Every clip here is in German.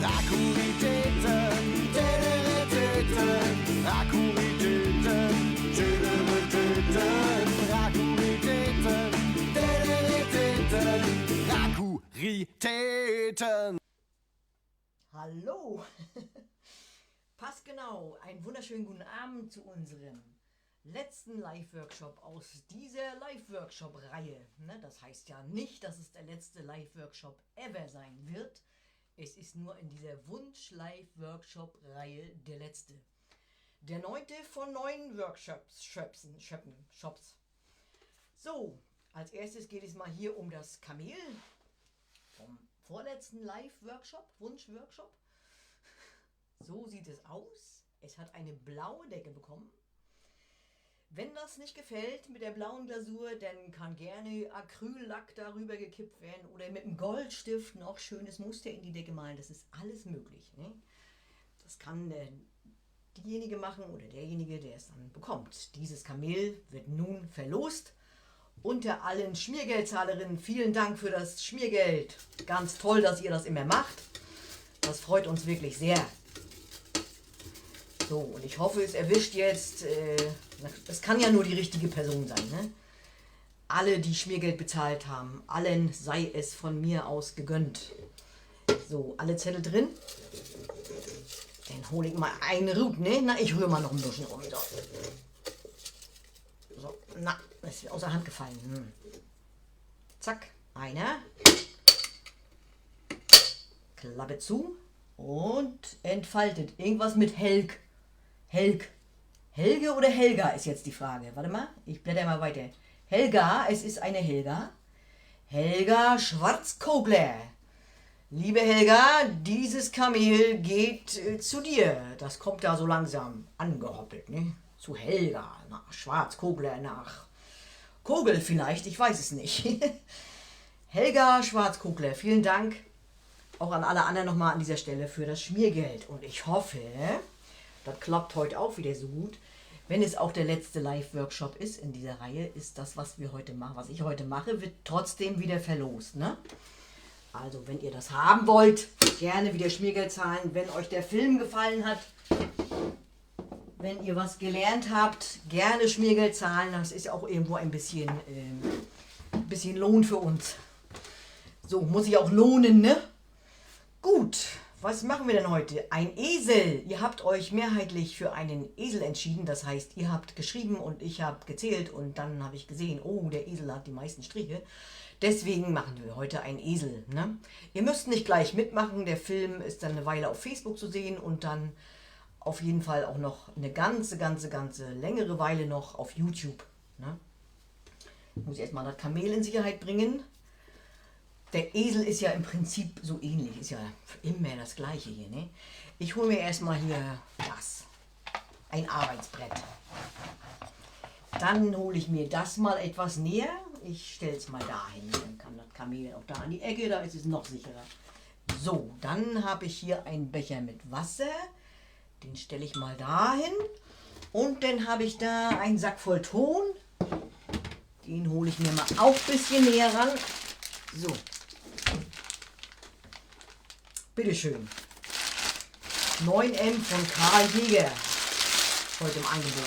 Rakuritäten, Rakuritäten, Rakuritäten, Rakuritäten. Hallo! Passt genau, einen wunderschönen guten Abend zu unserem letzten Live-Workshop aus dieser Live-Workshop-Reihe. Das heißt ja nicht, dass es der letzte Live-Workshop ever sein wird. Es ist nur in dieser Wunsch-Live-Workshop-Reihe der letzte. Der 9. von 9 Workshops. So, als erstes geht es mal hier um das Kamel vom vorletzten Live-Workshop, Wunsch-Workshop. So sieht es aus. Es hat eine blaue Decke bekommen. Wenn das nicht gefällt mit der blauen Glasur, dann kann gerne Acryllack darüber gekippt werden oder mit einem Goldstift noch schönes Muster in die Decke malen. Das ist alles möglich. Ne? Das kann diejenige machen oder derjenige, der es dann bekommt. Dieses Kamel wird nun verlost. Unter allen Schmiergeldzahlerinnen vielen Dank für das Schmiergeld. Ganz toll, dass ihr das immer macht. Das freut uns wirklich sehr. So, und ich hoffe, es erwischt jetzt, es kann ja nur die richtige Person sein, ne? Alle, die Schmiergeld bezahlt haben, allen sei es von mir aus gegönnt. So, alle Zettel drin. Dann hole ich mal eine Route, ne? Na, ich rühre mal noch ein bisschen um. So, na, das ist außer Hand gefallen. Zack, einer. Klappe zu und entfaltet. Irgendwas mit Helg. Helge oder Helga ist jetzt die Frage. Warte mal, ich blätter mal weiter. Helga, es ist eine Helga. Helga Schwarzkogler. Liebe Helga, dieses Kamel geht zu dir. Das kommt da so langsam angehoppelt, ne? Zu Helga, nach Schwarzkogler, nach Kogel vielleicht, ich weiß es nicht. Helga Schwarzkogler, vielen Dank auch an alle anderen nochmal an dieser Stelle für das Schmiergeld. Und ich hoffe, das klappt heute auch wieder so gut. Wenn es auch der letzte Live-Workshop ist in dieser Reihe, ist das, was wir heute machen, was ich heute mache, wird trotzdem wieder verlost, ne? Also, wenn ihr das haben wollt, gerne wieder Schmiergeld zahlen. Wenn euch der Film gefallen hat, wenn ihr was gelernt habt, gerne Schmiergeld zahlen. Das ist auch irgendwo ein bisschen Lohn für uns. So, muss ich auch lohnen, ne? Gut. Was machen wir denn heute? Ein Esel. Ihr habt euch mehrheitlich für einen Esel entschieden. Das heißt, ihr habt geschrieben und ich habe gezählt und dann habe ich gesehen, oh, der Esel hat die meisten Striche. Deswegen machen wir heute einen Esel. Ne? Ihr müsst nicht gleich mitmachen. Der Film ist dann eine Weile auf Facebook zu sehen und dann auf jeden Fall auch noch eine ganze längere Weile noch auf YouTube. Ne? Ich muss erstmal das Kamel in Sicherheit bringen. Der Esel ist ja im Prinzip so ähnlich, ist ja immer das gleiche hier. Ne? Ich hole mir erstmal hier ein Arbeitsbrett. Dann hole ich mir das mal etwas näher. Ich stelle es mal dahin, dann kann das Kamel auch da an die Ecke, da ist es noch sicherer. So, dann habe ich hier einen Becher mit Wasser. Den stelle ich mal dahin. Und dann habe ich da einen Sack voll Ton. Den hole ich mir mal auch ein bisschen näher ran. So. Bitteschön. 9M von Karl Jäger. Heute im Angebot.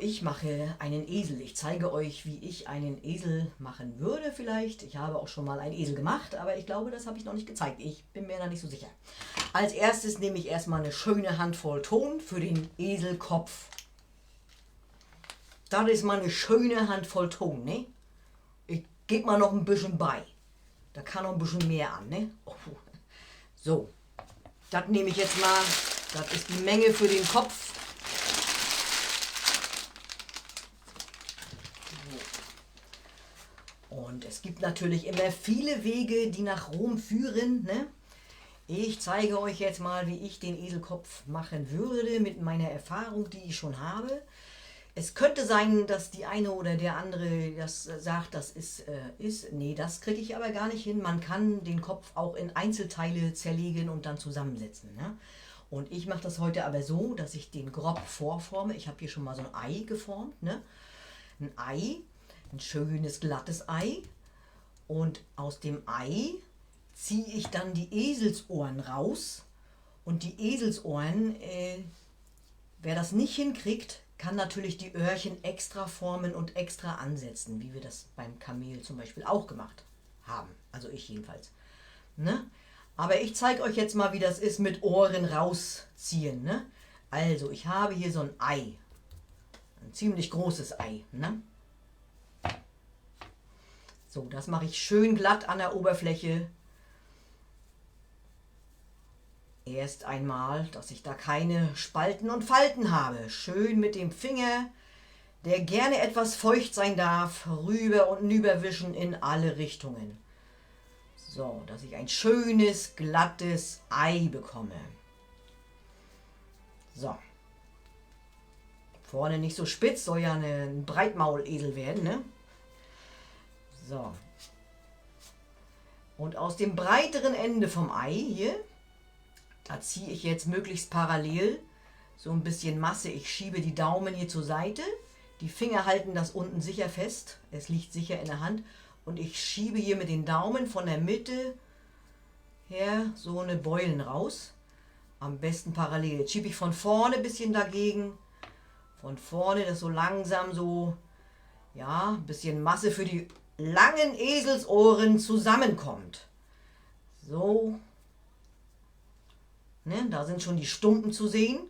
Ich mache einen Esel. Ich zeige euch, wie ich einen Esel machen würde vielleicht. Ich habe auch schon mal einen Esel gemacht, aber ich glaube, das habe ich noch nicht gezeigt. Ich bin mir da nicht so sicher. Als erstes nehme ich erstmal eine schöne Handvoll Ton für den Eselkopf. Das ist mal eine schöne Handvoll Ton, ne? Ich gebe mal noch ein bisschen bei. Da kann noch ein bisschen mehr an, ne? Oh. So, das nehme ich jetzt mal. Das ist die Menge für den Kopf. Und es gibt natürlich immer viele Wege, die nach Rom führen, ne? Ich zeige euch jetzt mal, wie ich den Eselkopf machen würde mit meiner Erfahrung, die ich schon habe. Es könnte sein, dass die eine oder der andere das sagt, das ist. Nee, das kriege ich aber gar nicht hin. Man kann den Kopf auch in Einzelteile zerlegen und dann zusammensetzen. Ne? Und ich mache das heute aber so, dass ich den grob vorforme. Ich habe hier schon mal so ein Ei geformt. Ne? Ein Ei, ein schönes glattes Ei. Und aus dem Ei ziehe ich dann die Eselsohren raus. Und die Eselsohren, wer das nicht hinkriegt, kann natürlich die Öhrchen extra formen und extra ansetzen, wie wir das beim Kamel zum Beispiel auch gemacht haben. Also ich jedenfalls. Ne? Aber ich zeige euch jetzt mal, wie das ist mit Ohren rausziehen. Ne? Also, ich habe hier so ein Ei. Ein ziemlich großes Ei. Ne? So, das mache ich schön glatt an der Oberfläche. Erst einmal, dass ich da keine Spalten und Falten habe. Schön mit dem Finger, der gerne etwas feucht sein darf, rüber und nüber wischen in alle Richtungen. So, dass ich ein schönes, glattes Ei bekomme. So. Vorne nicht so spitz, soll ja ein Breitmaulesel werden, ne? So. Und aus dem breiteren Ende vom Ei hier, da ziehe ich jetzt möglichst parallel so ein bisschen Masse. Ich schiebe die Daumen hier zur Seite. Die Finger halten das unten sicher fest. Es liegt sicher in der Hand. Und ich schiebe hier mit den Daumen von der Mitte her so eine Beulen raus. Am besten parallel. Jetzt schiebe ich von vorne ein bisschen dagegen. Von vorne, dass so langsam so, ja, ein bisschen Masse für die langen Eselsohren zusammenkommt. So. Ne, da sind schon die Stumpen zu sehen.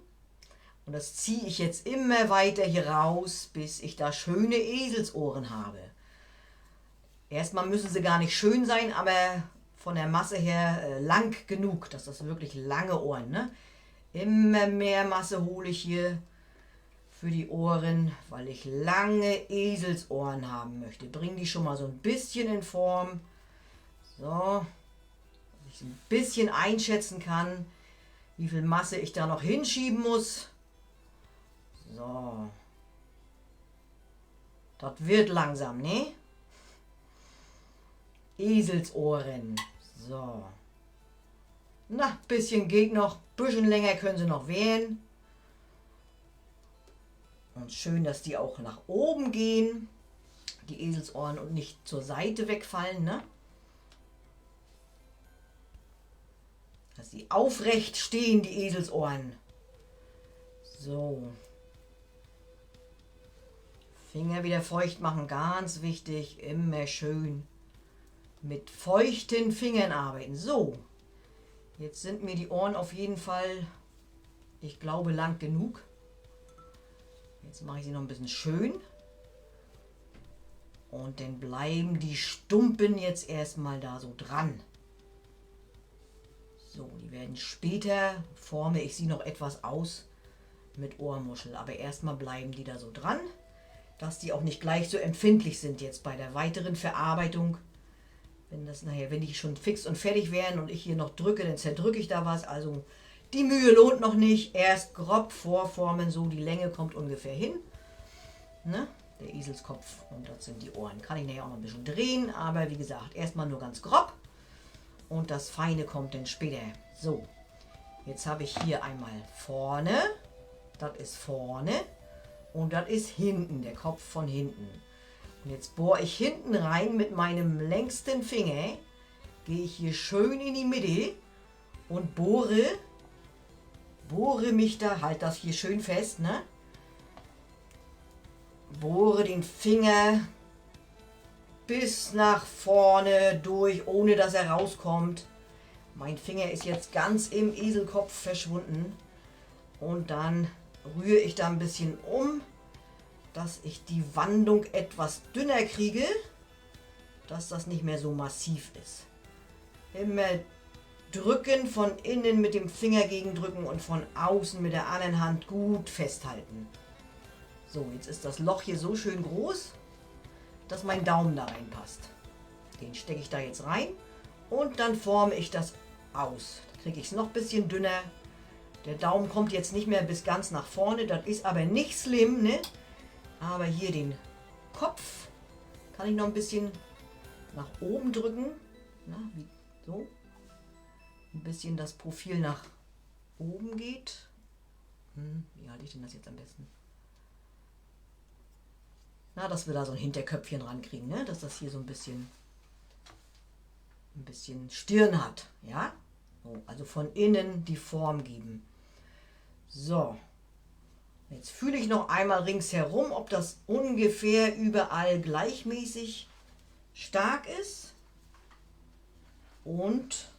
Und das ziehe ich jetzt immer weiter hier raus, bis ich da schöne Eselsohren habe. Erstmal müssen sie gar nicht schön sein, aber von der Masse her lang genug, dass das wirklich lange Ohren. Ne? Immer mehr Masse hole ich hier für die Ohren, weil ich lange Eselsohren haben möchte. Bring die schon mal so ein bisschen in Form. So, dass ich ein bisschen einschätzen kann, wie viel Masse ich da noch hinschieben muss. So. Das wird langsam, ne? Eselsohren. So. Na, bisschen geht noch. Bisschen länger können sie noch werden. Und schön, dass die auch nach oben gehen. Die Eselsohren und nicht zur Seite wegfallen, ne? Dass sie aufrecht stehen, die Eselsohren. So. Finger wieder feucht machen, ganz wichtig. Immer schön mit feuchten Fingern arbeiten. So, jetzt sind mir die Ohren auf jeden Fall, ich glaube, lang genug. Jetzt mache ich sie noch ein bisschen schön. Und dann bleiben die Stumpen jetzt erstmal da so dran. So, die werden später, forme ich sie noch etwas aus mit Ohrmuschel. Aber erstmal bleiben die da so dran, dass die auch nicht gleich so empfindlich sind jetzt bei der weiteren Verarbeitung. Wenn das nachher, wenn die schon fix und fertig wären und ich hier noch drücke, dann zerdrücke ich da was. Also die Mühe lohnt noch nicht. Erst grob vorformen, so die Länge kommt ungefähr hin. Ne? Der Eselskopf und das sind die Ohren. Kann ich nachher auch noch ein bisschen drehen, aber wie gesagt, erstmal nur ganz grob. Und das Feine kommt dann später. So, jetzt habe ich hier einmal vorne. Das ist vorne. Und das ist hinten, der Kopf von hinten. Und jetzt bohre ich hinten rein mit meinem längsten Finger. Gehe ich hier schön in die Mitte und bohre mich da, halt das hier schön fest, ne? Bohre den Finger bis nach vorne durch, ohne dass er rauskommt. Mein Finger ist jetzt ganz im Eselkopf verschwunden. Und dann rühre ich da ein bisschen um, dass ich die Wandung etwas dünner kriege, dass das nicht mehr so massiv ist. Immer drücken, von innen mit dem Finger gegendrücken und von außen mit der anderen Hand gut festhalten. So, jetzt ist das Loch hier so schön groß, dass mein Daumen da reinpasst. Den stecke ich da jetzt rein und dann forme ich das aus. Da kriege ich es noch ein bisschen dünner. Der Daumen kommt jetzt nicht mehr bis ganz nach vorne, das ist aber nicht schlimm, ne? Aber hier den Kopf kann ich noch ein bisschen nach oben drücken. Na, wie so. Ein bisschen das Profil nach oben geht. Wie halte ich denn das jetzt am besten? Na, dass wir da so ein Hinterköpfchen rankriegen, ne? Dass das hier so ein bisschen ein bisschen Stirn hat. Ja? So, also von innen die Form geben. So. Jetzt fühle ich noch einmal ringsherum, ob das ungefähr überall gleichmäßig stark ist. Und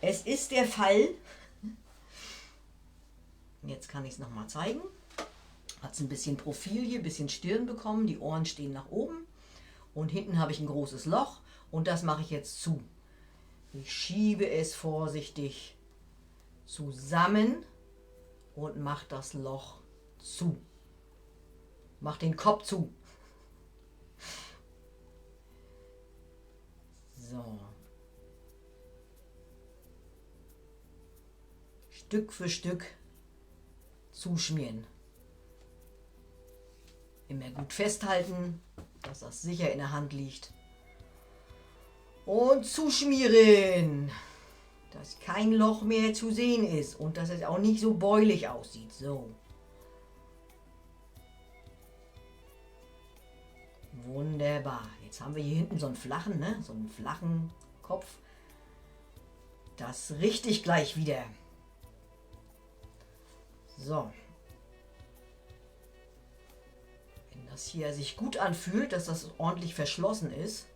es ist der Fall. Jetzt kann ich es nochmal zeigen. Hat es ein bisschen Profil hier, ein bisschen Stirn bekommen. Die Ohren stehen nach oben. Und hinten habe ich ein großes Loch. Und das mache ich jetzt zu. Ich schiebe es vorsichtig zusammen und mache das Loch zu. Mach den Kopf zu. So. Stück für Stück zuschmieren. Immer gut festhalten, dass das sicher in der Hand liegt. Und zuschmieren, dass kein Loch mehr zu sehen ist und dass es auch nicht so beulig aussieht. So. Wunderbar. Jetzt haben wir hier hinten so einen flachen, so einen flachen Kopf. Das richte ich gleich wieder. So. Wenn das hier sich gut anfühlt, dass das ordentlich verschlossen ist,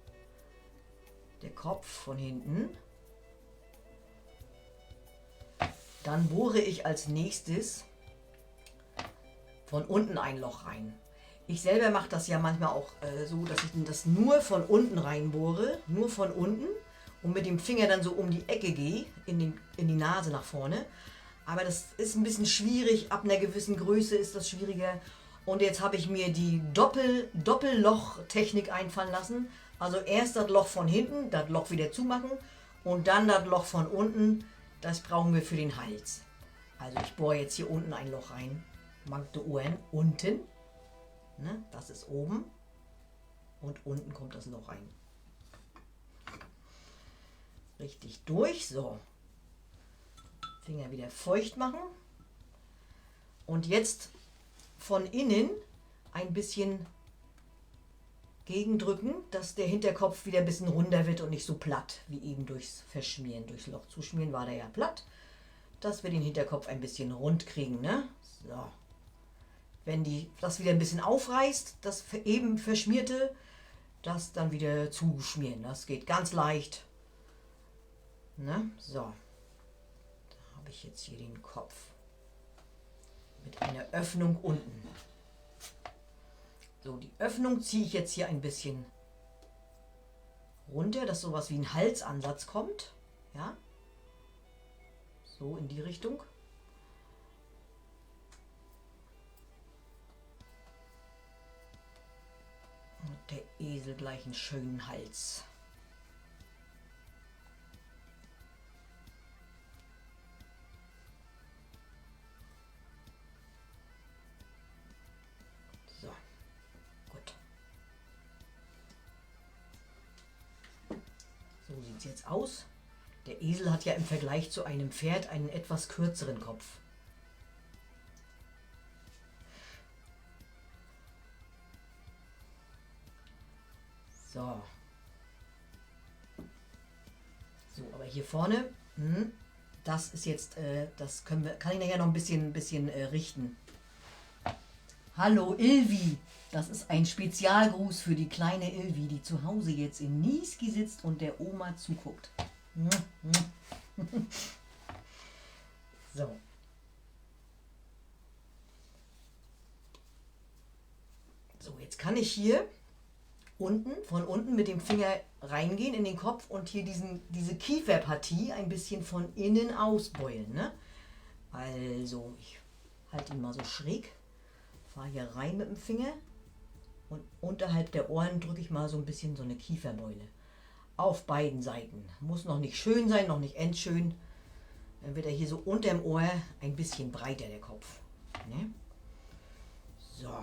der Kopf von hinten, dann bohre ich als nächstes von unten ein Loch rein. Ich selber mache das ja manchmal auch so, dass ich das nur von unten reinbohre, nur von unten und mit dem Finger dann so um die Ecke gehe, in die Nase nach vorne. Aber das ist ein bisschen schwierig, ab einer gewissen Größe ist das schwieriger. Und jetzt habe ich mir die Doppelloch-Technik einfallen lassen. Also erst das Loch von hinten, das Loch wieder zumachen und dann das Loch von unten. Das brauchen wir für den Hals. Also ich bohre jetzt hier unten ein Loch rein. Mankte Ohren unten. Ne, das ist oben. Und unten kommt das Loch rein. Richtig durch. So. Finger wieder feucht machen. Und jetzt von innen ein bisschen gegendrücken, dass der Hinterkopf wieder ein bisschen runder wird und nicht so platt wie eben durchs Verschmieren. Durchs Loch zuschmieren war der ja platt. Dass wir den Hinterkopf ein bisschen rund kriegen. Ne? So. Wenn das wieder ein bisschen aufreißt, das eben Verschmierte, das dann wieder zuschmieren. Das geht ganz leicht. Ne? So. Da habe ich jetzt hier den Kopf mit einer Öffnung unten. So, die Öffnung ziehe ich jetzt hier ein bisschen runter, dass sowas wie ein Halsansatz kommt. Ja. So in die Richtung. Und der Esel gleich einen schönen Hals. So, gut. So sieht es jetzt aus. Der Esel hat ja im Vergleich zu einem Pferd einen etwas kürzeren Kopf. So. So, aber hier vorne, das ist jetzt, das kann ich nachher noch ein bisschen richten. Hallo Ilvi, das ist ein Spezialgruß für die kleine Ilvi, die zu Hause jetzt in Niesky sitzt und der Oma zuguckt. So. So, jetzt kann ich hier von unten mit dem Finger reingehen in den Kopf und hier diese Kieferpartie ein bisschen von innen ausbeulen. Ne? Also, ich halte ihn mal so schräg, fahre hier rein mit dem Finger und unterhalb der Ohren drücke ich mal so ein bisschen so eine Kieferbeule. Auf beiden Seiten. Muss noch nicht schön sein, noch nicht endschön. Dann wird er hier so unterm Ohr ein bisschen breiter, der Kopf. Ne? So.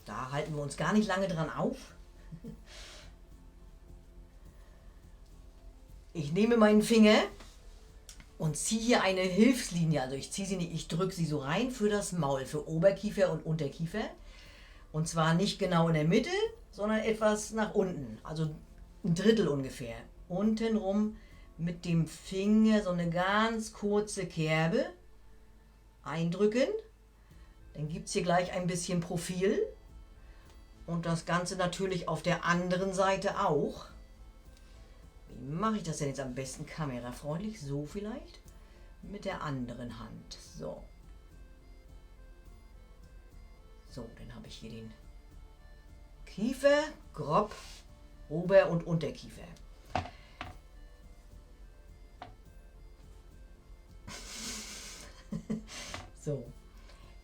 Da halten wir uns gar nicht lange dran auf. Ich nehme meinen Finger und ziehe hier eine Hilfslinie. Also ich ziehe sie nicht, ich drücke sie so rein für das Maul, für Oberkiefer und Unterkiefer. Und zwar nicht genau in der Mitte, sondern etwas nach unten. Also ein Drittel ungefähr. untenrum mit dem Finger so eine ganz kurze Kerbe eindrücken. Dann gibt es hier gleich ein bisschen Profil. Und das Ganze natürlich auf der anderen Seite auch. Wie mache ich das denn jetzt am besten kamerafreundlich? So vielleicht? Mit der anderen Hand. So. So, dann habe ich hier den Kiefer, grob, Ober- und Unterkiefer. So.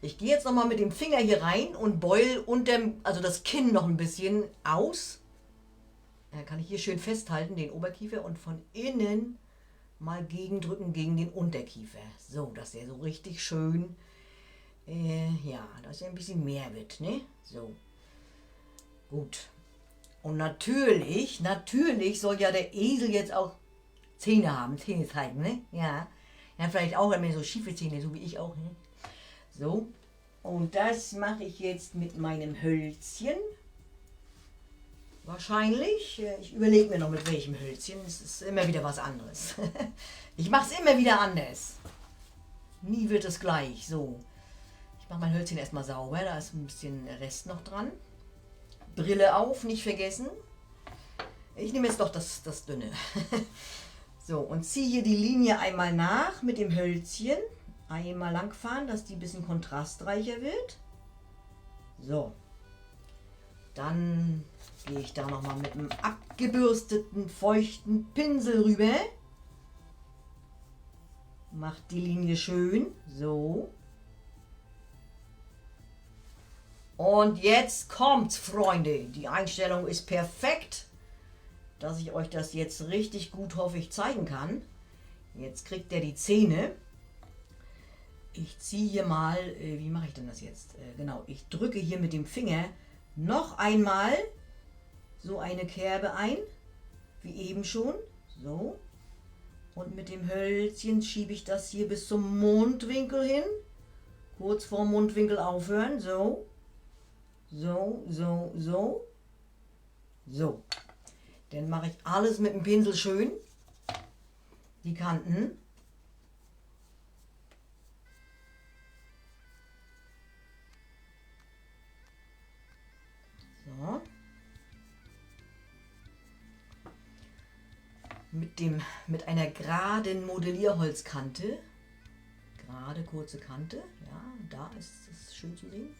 Ich gehe jetzt nochmal mit dem Finger hier rein und beul also das Kinn noch ein bisschen aus. Dann kann ich hier schön festhalten, den Oberkiefer, und von innen mal gegendrücken gegen den Unterkiefer. So, dass der so richtig schön, ja, dass er ein bisschen mehr wird, ne? So. Gut. Und natürlich soll ja der Esel jetzt auch Zähne haben, Zähne zeigen, ne? Ja. Ja, vielleicht auch immer so schiefe Zähne, so wie ich auch, ne? So. Und das mache ich jetzt mit meinem Hölzchen. Wahrscheinlich. Ich überlege mir noch mit welchem Hölzchen. Es ist immer wieder was anderes. Ich mache es immer wieder anders. Nie wird es gleich. So. Ich mache mein Hölzchen erstmal sauber. Da ist ein bisschen Rest noch dran. Brille auf, nicht vergessen. Ich nehme jetzt doch das dünne. So, und ziehe hier die Linie einmal nach mit dem Hölzchen. Einmal langfahren, dass die ein bisschen kontrastreicher wird. So. Dann gehe ich da nochmal mit einem abgebürsteten, feuchten Pinsel rüber. Macht die Linie schön. So. Und jetzt kommt's, Freunde. Die Einstellung ist perfekt, dass ich euch das jetzt richtig gut, hoffe ich, zeigen kann. Jetzt kriegt er die Zähne. Ich ziehe hier mal, wie mache ich denn das jetzt? Genau, ich drücke hier mit dem Finger noch einmal so eine Kerbe ein, wie eben schon. So. Und mit dem Hölzchen schiebe ich das hier bis zum Mundwinkel hin. Kurz vorm Mundwinkel aufhören. So. So, so, so. So. Dann mache ich alles mit dem Pinsel schön. Die Kanten. So. Mit einer geraden Modellierholzkante. Gerade kurze Kante. Ja, da ist es schön zu sehen.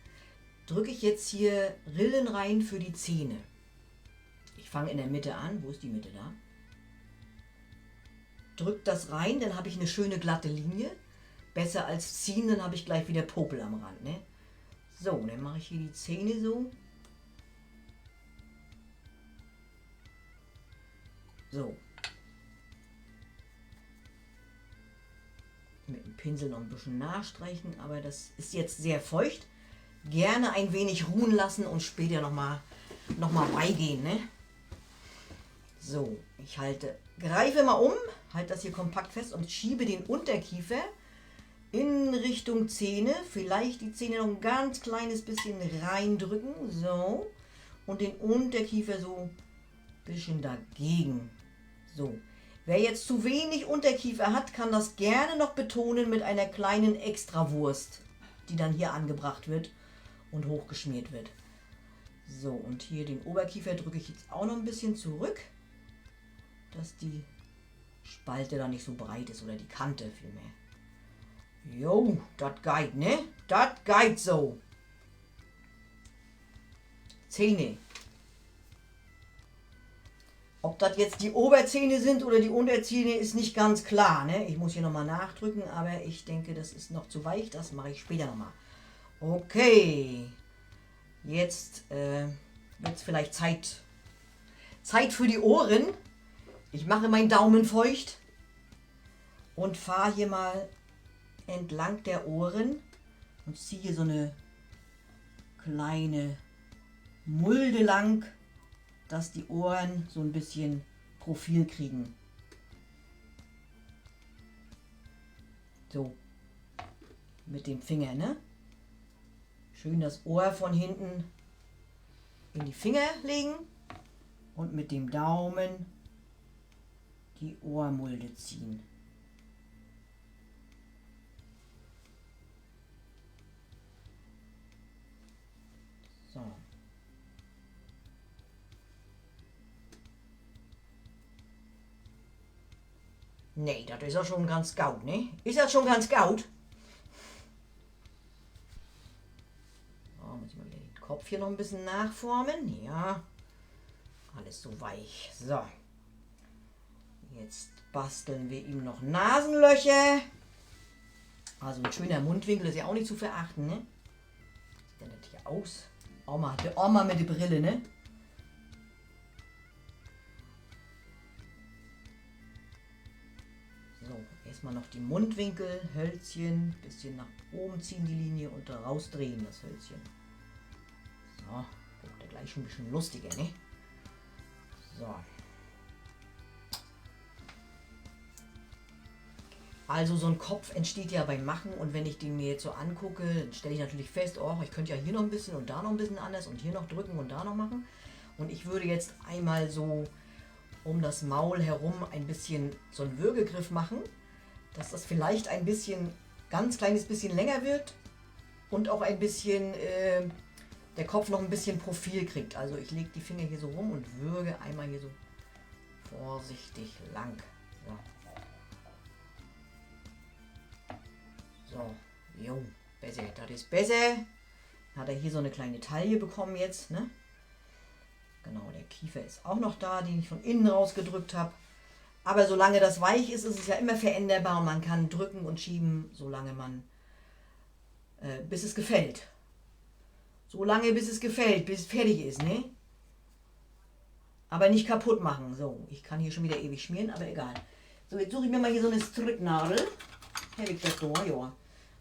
Drücke ich jetzt hier Rillen rein für die Zähne. Ich fange in der Mitte an. Wo ist die Mitte da? Drück das rein, dann habe ich eine schöne glatte Linie. Besser als ziehen, dann habe ich gleich wieder Popel am Rand. Ne? So, dann mache ich hier die Zähne so. So. Mit dem Pinsel noch ein bisschen nachstreichen, aber das ist jetzt sehr feucht. Gerne ein wenig ruhen lassen und später nochmal beigehen. Ne? So, ich greife mal um, halte das hier kompakt fest und schiebe den Unterkiefer in Richtung Zähne. Vielleicht die Zähne noch ein ganz kleines bisschen reindrücken. So. Und den Unterkiefer so ein bisschen dagegen. So. Wer jetzt zu wenig Unterkiefer hat, kann das gerne noch betonen mit einer kleinen Extrawurst, die dann hier angebracht wird und hochgeschmiert wird. So, und hier den Oberkiefer drücke ich jetzt auch noch ein bisschen zurück, dass die Spalte da nicht so breit ist oder die Kante vielmehr. Jo, das geht, ne? Das geht so. Zähne. Ob das jetzt die Oberzähne sind oder die Unterzähne, ist nicht ganz klar. Ne? Ich muss hier nochmal nachdrücken, aber ich denke, das ist noch zu weich. Das mache ich später nochmal. Okay. Jetzt wird es vielleicht Zeit für die Ohren. Ich mache meinen Daumen feucht und fahre hier mal entlang der Ohren und ziehe so eine kleine Mulde lang, dass die Ohren so ein bisschen Profil kriegen. So, mit dem Finger, ne? Schön das Ohr von hinten in die Finger legen und mit dem Daumen die Ohrmulde ziehen. So. Nee, das ist ja schon ganz gut, ne? Ist das schon ganz gut? So, muss ich mal wieder den Kopf hier noch ein bisschen nachformen. Ja, alles so weich. So. Jetzt basteln wir ihm noch Nasenlöcher. Also ein schöner Mundwinkel ist ja auch nicht zu verachten, ne? Sieht ja nicht hier aus. Oma mit der Brille, ne? So, erstmal noch die Mundwinkel, Hölzchen, bisschen nach oben ziehen die Linie und rausdrehen das Hölzchen. So, wird der gleich schon ein bisschen lustiger, ne? So. Also so ein Kopf entsteht ja beim Machen und wenn ich den mir jetzt so angucke, dann stelle ich natürlich fest, oh, ich könnte ja hier noch ein bisschen und da noch ein bisschen anders und hier noch drücken und da noch machen. Und ich würde jetzt einmal so um das Maul herum ein bisschen so einen Würgegriff machen, dass das vielleicht ein bisschen, ganz kleines bisschen länger wird und auch ein bisschen, der Kopf noch ein bisschen Profil kriegt. Also ich lege die Finger hier so rum und würge einmal hier so vorsichtig lang. So. So, jo, besser, das ist besser. Hat er hier so eine kleine Taille bekommen jetzt, ne? Genau, der Kiefer ist auch noch da, den ich von innen rausgedrückt habe. Aber solange das weich ist, ist es ja immer veränderbar und man kann drücken und schieben, solange man, bis es gefällt. Solange bis es gefällt, bis es fertig ist, ne? Aber nicht kaputt machen. So, ich kann hier schon wieder ewig schmieren, aber egal. So, jetzt suche ich mir mal hier so eine Stricknadel. Habe ich das da, ja.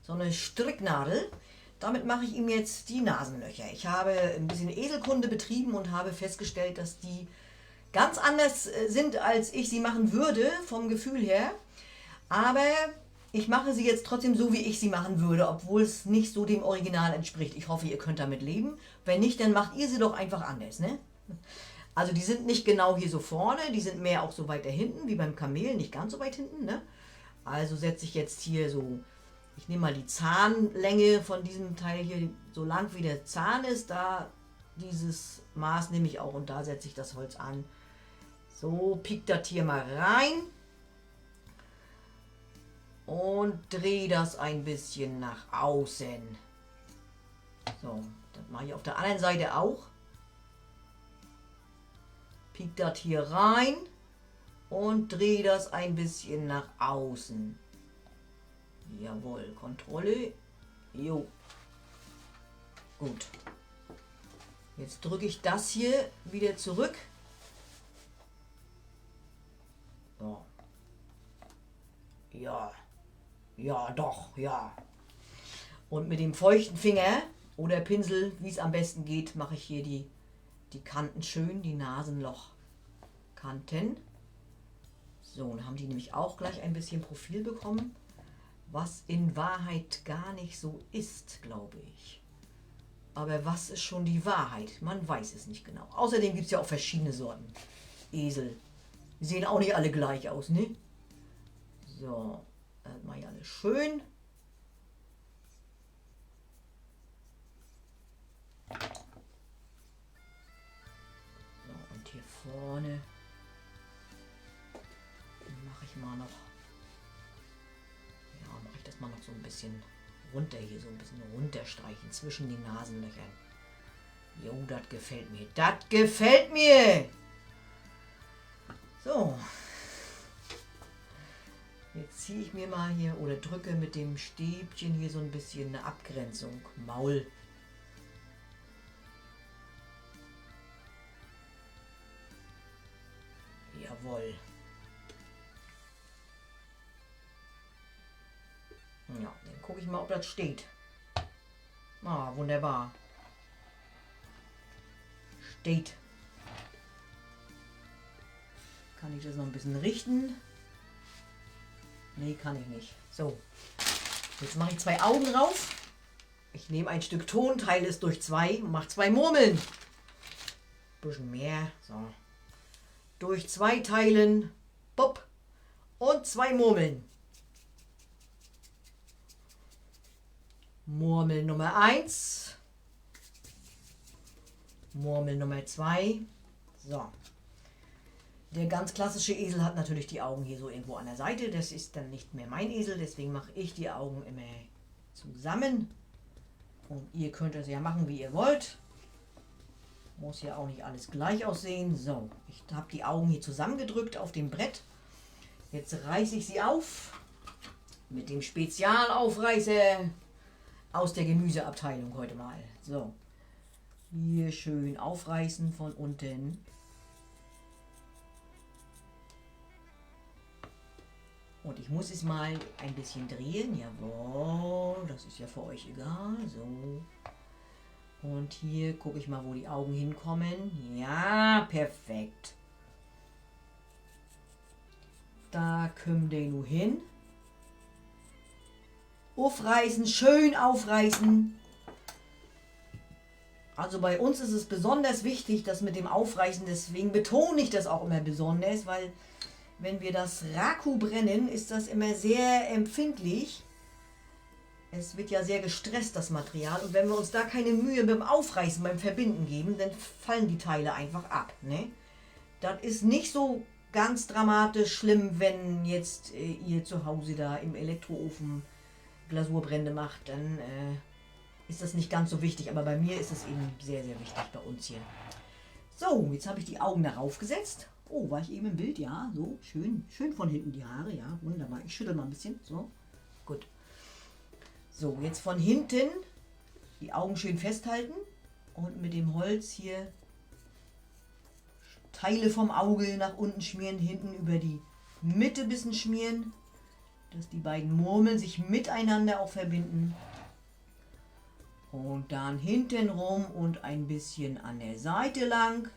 So eine Stricknadel. Damit mache ich ihm jetzt die Nasenlöcher. Ich habe ein bisschen Eselkunde betrieben und habe festgestellt, dass die ganz anders sind, als ich sie machen würde, vom Gefühl her. Aber ich mache sie jetzt trotzdem so, wie ich sie machen würde, obwohl es nicht so dem Original entspricht. Ich hoffe, ihr könnt damit leben. Wenn nicht, dann macht ihr sie doch einfach anders, ne? Also die sind nicht genau hier so vorne, die sind mehr auch so weiter hinten, wie beim Kamel, nicht ganz so weit hinten, ne? Also setze ich jetzt hier so, ich nehme mal die Zahnlänge von diesem Teil hier, so lang wie der Zahn ist, da dieses Maß nehme ich auch und da setze ich das Holz an. So, piek das hier mal rein und drehe das ein bisschen nach außen. So, das mache ich auf der anderen Seite auch. Piek das hier rein und drehe das ein bisschen nach außen. Jawohl, Kontrolle. Jo. Gut. Jetzt drücke ich das hier wieder zurück. So. Ja. Ja, doch, ja. Und mit dem feuchten Finger oder Pinsel, wie es am besten geht, mache ich hier die Kanten schön, die Nasenlochkanten. So, und haben die nämlich auch gleich ein bisschen Profil bekommen, was in Wahrheit gar nicht so ist, glaube ich. Aber was ist schon die Wahrheit? Man weiß es nicht genau. Außerdem gibt es ja auch verschiedene Sorten Esel. Die sehen auch nicht alle gleich aus, ne? So, das mache ich alles schön. So, und hier vorne mache ich mal noch, ja, mache ich das mal noch so ein bisschen runter hier, so ein bisschen runterstreichen zwischen den Nasenlöchern. Jo, das gefällt mir. Das gefällt mir! So. Jetzt ziehe ich mir mal hier oder drücke mit dem Stäbchen hier so ein bisschen eine Abgrenzung. Maul. Jawohl. Ja, dann gucke ich mal, ob das steht. Ah, wunderbar. Steht. Kann ich das noch ein bisschen richten? Nee, kann ich nicht. So. Jetzt mache ich 2 Augen drauf. Ich nehme ein Stück Ton, teile es durch 2 und mache 2 Murmeln. Bisschen mehr. So. Durch 2 teilen Bupp. Und 2 Murmeln. Murmel Nummer 1. Murmel Nummer 2. So. Der ganz klassische Esel hat natürlich die Augen hier so irgendwo an der Seite. Das ist dann nicht mehr mein Esel, deswegen mache ich die Augen immer zusammen. Und ihr könnt es ja machen, wie ihr wollt. Muss ja auch nicht alles gleich aussehen. So, ich habe die Augen hier zusammengedrückt auf dem Brett. Jetzt reiße ich sie auf mit dem Spezialaufreißer aus der Gemüseabteilung heute mal. So, hier schön aufreißen von unten. Und ich muss es mal ein bisschen drehen. Jawohl, das ist ja für euch egal. So. Und hier gucke ich mal, wo die Augen hinkommen. Ja, perfekt. Da kommen die nur hin. Aufreißen, schön aufreißen. Also bei uns ist es besonders wichtig, das mit dem Aufreißen. Deswegen betone ich das auch immer besonders, weil wenn wir das Raku brennen, ist das immer sehr empfindlich. Es wird ja sehr gestresst, das Material. Und wenn wir uns da keine Mühe beim Aufreißen, beim Verbinden geben, dann fallen die Teile einfach ab. Ne? Das ist nicht so ganz dramatisch schlimm, wenn jetzt ihr zu Hause da im Elektroofen Glasurbrände macht. Dann ist das nicht ganz so wichtig. Aber bei mir ist es eben sehr, sehr wichtig bei uns hier. So, jetzt habe ich die Augen darauf gesetzt. Oh, war ich eben im Bild? Ja, so, schön von hinten die Haare, ja, wunderbar. Ich schüttel mal ein bisschen, so, gut. So, jetzt von hinten die Augen schön festhalten und mit dem Holz hier Teile vom Auge nach unten schmieren, hinten über die Mitte ein bisschen schmieren, dass die beiden Murmeln sich miteinander auch verbinden. Und dann hinten rum und ein bisschen an der Seite lang.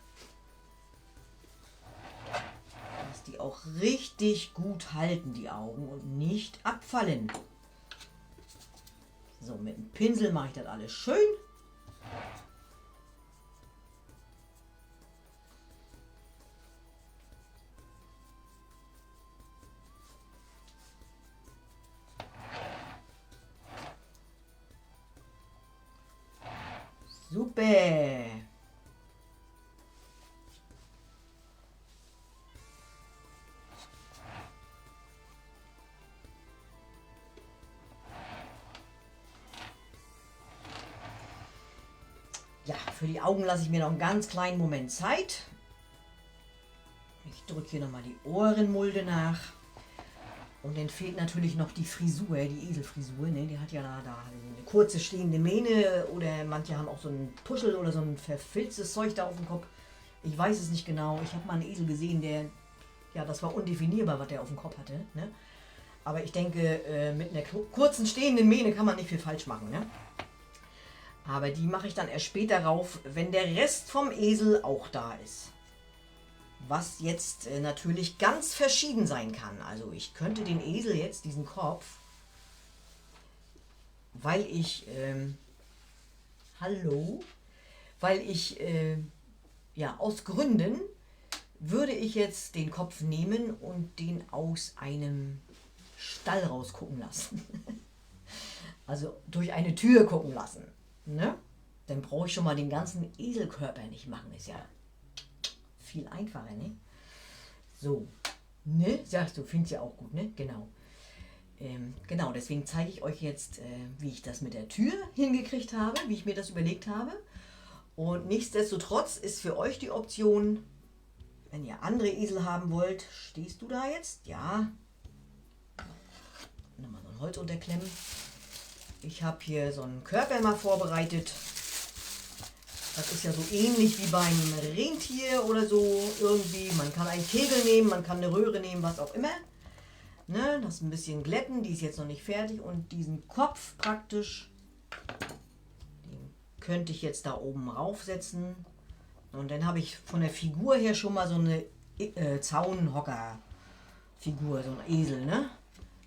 Dass die auch richtig gut halten, die Augen, und nicht abfallen. So, mit dem Pinsel mache ich das alles schön. Super. Ja, für die Augen lasse ich mir noch einen ganz kleinen Moment Zeit. Ich drücke hier nochmal die Ohrenmulde nach. Und dann fehlt natürlich noch die Frisur, die Eselfrisur. Ne? Die hat ja da eine kurze stehende Mähne oder manche haben auch so einen Puschel oder so ein verfilztes Zeug da auf dem Kopf. Ich weiß es nicht genau. Ich habe mal einen Esel gesehen, der, ja, das war undefinierbar, was der auf dem Kopf hatte. Ne? Aber ich denke, mit einer kurzen stehenden Mähne kann man nicht viel falsch machen. Ne? Aber die mache ich dann erst später rauf, wenn der Rest vom Esel auch da ist. Was jetzt natürlich ganz verschieden sein kann. Also ich könnte den Esel jetzt, diesen Kopf, weil ich, ja, aus Gründen würde ich jetzt den Kopf nehmen und den aus einem Stall rausgucken lassen. Also durch eine Tür gucken lassen. Ne? Dann brauche ich schon mal den ganzen Eselkörper nicht machen. Ist ja viel einfacher, ne? So, ne? Sagst du, findest ja auch gut, ne? Genau. Genau, deswegen zeige ich euch jetzt, wie ich das mit der Tür hingekriegt habe, wie ich mir das überlegt habe. Und nichtsdestotrotz ist für euch die Option, wenn ihr andere Esel haben wollt, stehst du da jetzt? Ja. Nochmal so ein Holz unterklemmen. Ich habe hier so einen Körper mal vorbereitet. Das ist ja so ähnlich wie beim Rentier oder so irgendwie. Man kann einen Kegel nehmen, man kann eine Röhre nehmen, was auch immer. Ne, das ein bisschen glätten, die ist jetzt noch nicht fertig. Und diesen Kopf praktisch, den könnte ich jetzt da oben raufsetzen. Und dann habe ich von der Figur her schon mal so eine Zaunhocker-Figur, so ein Esel. Ne?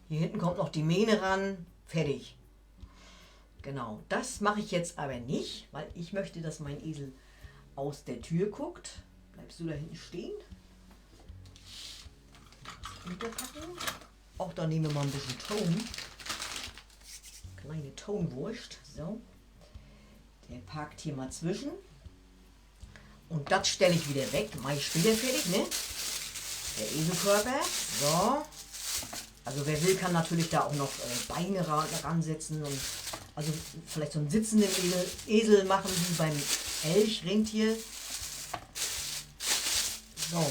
Hier hinten kommt noch die Mähne ran, fertig. Genau, das mache ich jetzt aber nicht, weil ich möchte, dass mein Esel aus der Tür guckt. Bleibst du da hinten stehen? unterpacken. Auch da nehmen wir mal ein bisschen Ton. Kleine Tonwurst. So. Der parkt hier mal zwischen. Und das stelle ich wieder weg. Mach ich später fertig, ne? Der Eselkörper. So. Also wer will, kann natürlich da auch noch Beine ransetzen und also vielleicht so einen sitzenden Esel machen wie beim Elch, Rentier. So,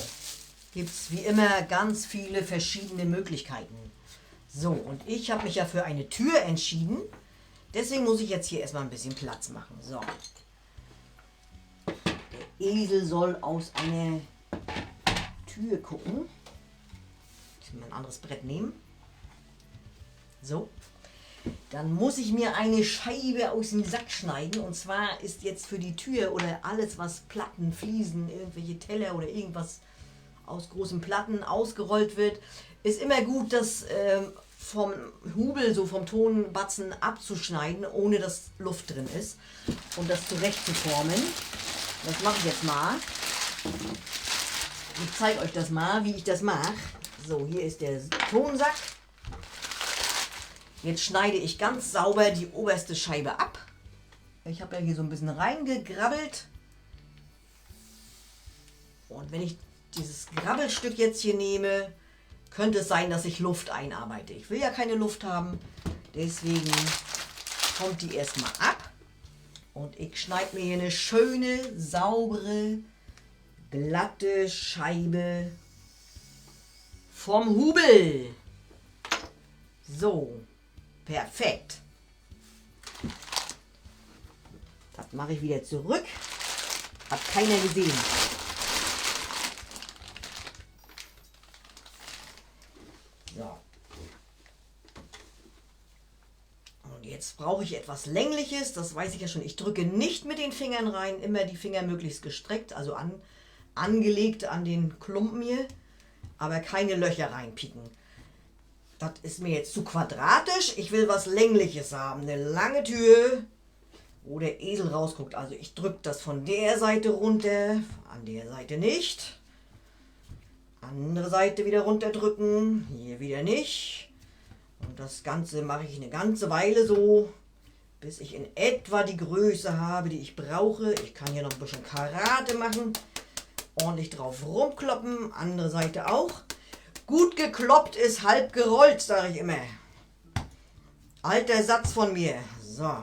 gibt es wie immer ganz viele verschiedene Möglichkeiten. So, und ich habe mich ja für eine Tür entschieden. Deswegen muss ich jetzt hier erstmal ein bisschen Platz machen. So. Der Esel soll aus einer Tür gucken. Ich will mal ein anderes Brett nehmen. So. Dann muss ich mir eine Scheibe aus dem Sack schneiden. Und zwar ist jetzt für die Tür oder alles, was Platten, Fliesen, irgendwelche Teller oder irgendwas aus großen Platten ausgerollt wird, ist immer gut, das vom Hubel, so vom Tonbatzen abzuschneiden, ohne dass Luft drin ist. Und das zurecht zu formen. Das mache ich jetzt mal. Ich zeige euch das mal, wie ich das mache. So, hier ist der Tonsack. Jetzt schneide ich ganz sauber die oberste Scheibe ab. Ich habe ja hier so ein bisschen reingegrabbelt. Und wenn ich dieses Grabbelstück jetzt hier nehme, könnte es sein, dass ich Luft einarbeite. Ich will ja keine Luft haben, deswegen kommt die erstmal ab. Und ich schneide mir hier eine schöne, saubere, glatte Scheibe vom Hubel. So. Perfekt. Das mache ich wieder zurück. Hat keiner gesehen. So. Und jetzt brauche ich etwas Längliches. Das weiß ich ja schon. Ich drücke nicht mit den Fingern rein. Immer die Finger möglichst gestreckt. Also angelegt an den Klumpen hier. Aber keine Löcher reinpieken. Das ist mir jetzt zu quadratisch. Ich will was Längliches haben. Eine lange Tür, wo der Esel rausguckt. Also ich drücke das von der Seite runter, an der Seite nicht. Andere Seite wieder runterdrücken, hier wieder nicht. Und das Ganze mache ich eine ganze Weile so, bis ich in etwa die Größe habe, die ich brauche. Ich kann hier noch ein bisschen Karate machen. Ordentlich drauf rumkloppen. Andere Seite auch. Gut gekloppt ist halb gerollt, sage ich immer. Alter Satz von mir. So.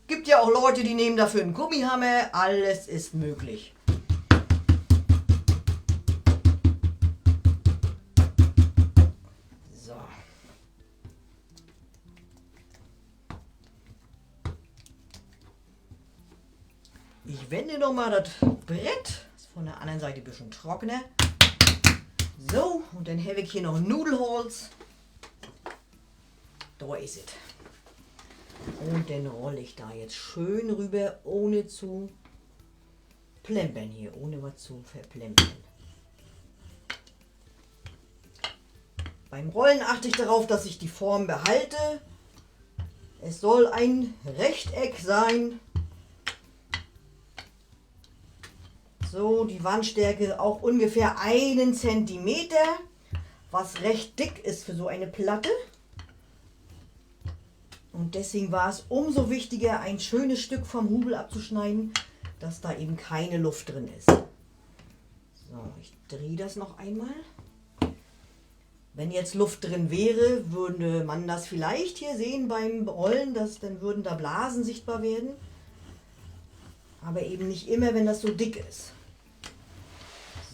Gibt ja auch Leute, die nehmen dafür einen Gummihammer. Alles ist möglich. Ich wende nochmal das Brett. Ist von der anderen Seite ein bisschen trockener. So, und dann habe ich hier noch Nudelholz. Da ist es. Und dann rolle ich da jetzt schön rüber, ohne zu plempern hier, ohne was zu verplempern. Beim Rollen achte ich darauf, dass ich die Form behalte. Es soll ein Rechteck sein. So, die Wandstärke auch ungefähr 1 cm, was recht dick ist für so eine Platte. Und deswegen war es umso wichtiger, ein schönes Stück vom Hubel abzuschneiden, dass da eben keine Luft drin ist. So, ich drehe das noch einmal. Wenn jetzt Luft drin wäre, würde man das vielleicht hier sehen beim Rollen, dann würden da Blasen sichtbar werden. Aber eben nicht immer, wenn das so dick ist.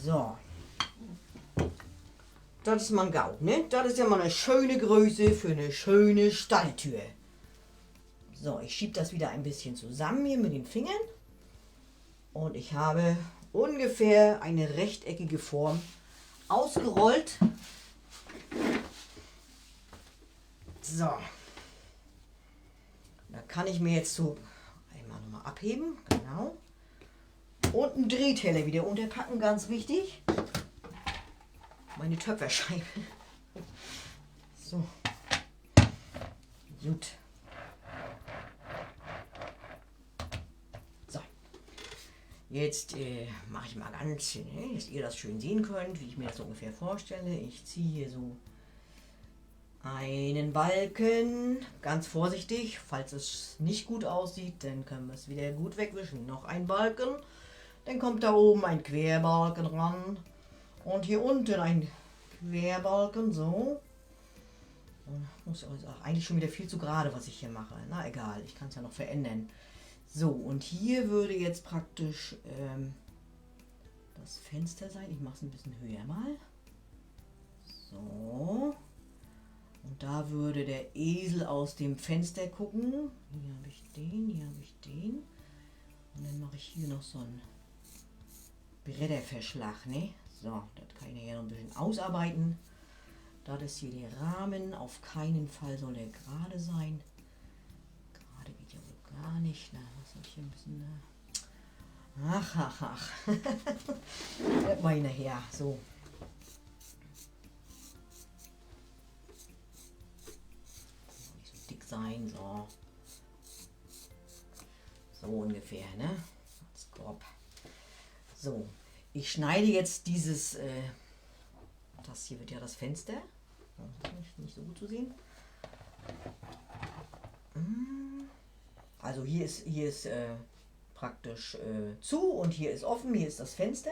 So. Das ist mal ein Gauk, ne? Das ist ja mal eine schöne Größe für eine schöne Stalltür. So, ich schiebe das wieder ein bisschen zusammen hier mit den Fingern. Und ich habe ungefähr eine rechteckige Form ausgerollt. So. Da kann ich mir jetzt so einmal nochmal abheben. Genau. Und einen Drehteller wieder unterpacken, ganz wichtig. Meine Töpferscheibe. So. Gut. So. Jetzt mache ich mal ganz, dass ihr das schön sehen könnt, wie ich mir das ungefähr vorstelle. Ich ziehe hier so einen Balken, ganz vorsichtig, falls es nicht gut aussieht, dann können wir es wieder gut wegwischen. Noch ein Balken, dann kommt da oben ein Querbalken ran und hier unten ein Querbalken, so. Muss aber auch eigentlich schon wieder viel zu gerade, was ich hier mache. Na egal, ich kann es ja noch verändern. So, und hier würde jetzt praktisch das Fenster sein. Ich mache es ein bisschen höher mal. So. Und da würde der Esel aus dem Fenster gucken. Hier habe ich den, hier habe ich den. Und dann mache ich hier noch so einen Bretterverschlag, ne? So, das kann ich ja noch ein bisschen ausarbeiten. Das ist hier der Rahmen. Auf keinen Fall soll er gerade sein. Gerade geht ja wohl gar nicht. Na, was habe ich hier ein bisschen... Ach. Das mache ich nachher. So. Nicht so dick sein. So. So ungefähr, ne? Ganz grob. So. Ich schneide jetzt dieses... das hier wird ja das Fenster. Nicht so gut zu sehen. Also hier ist praktisch zu und hier ist offen, hier ist das Fenster.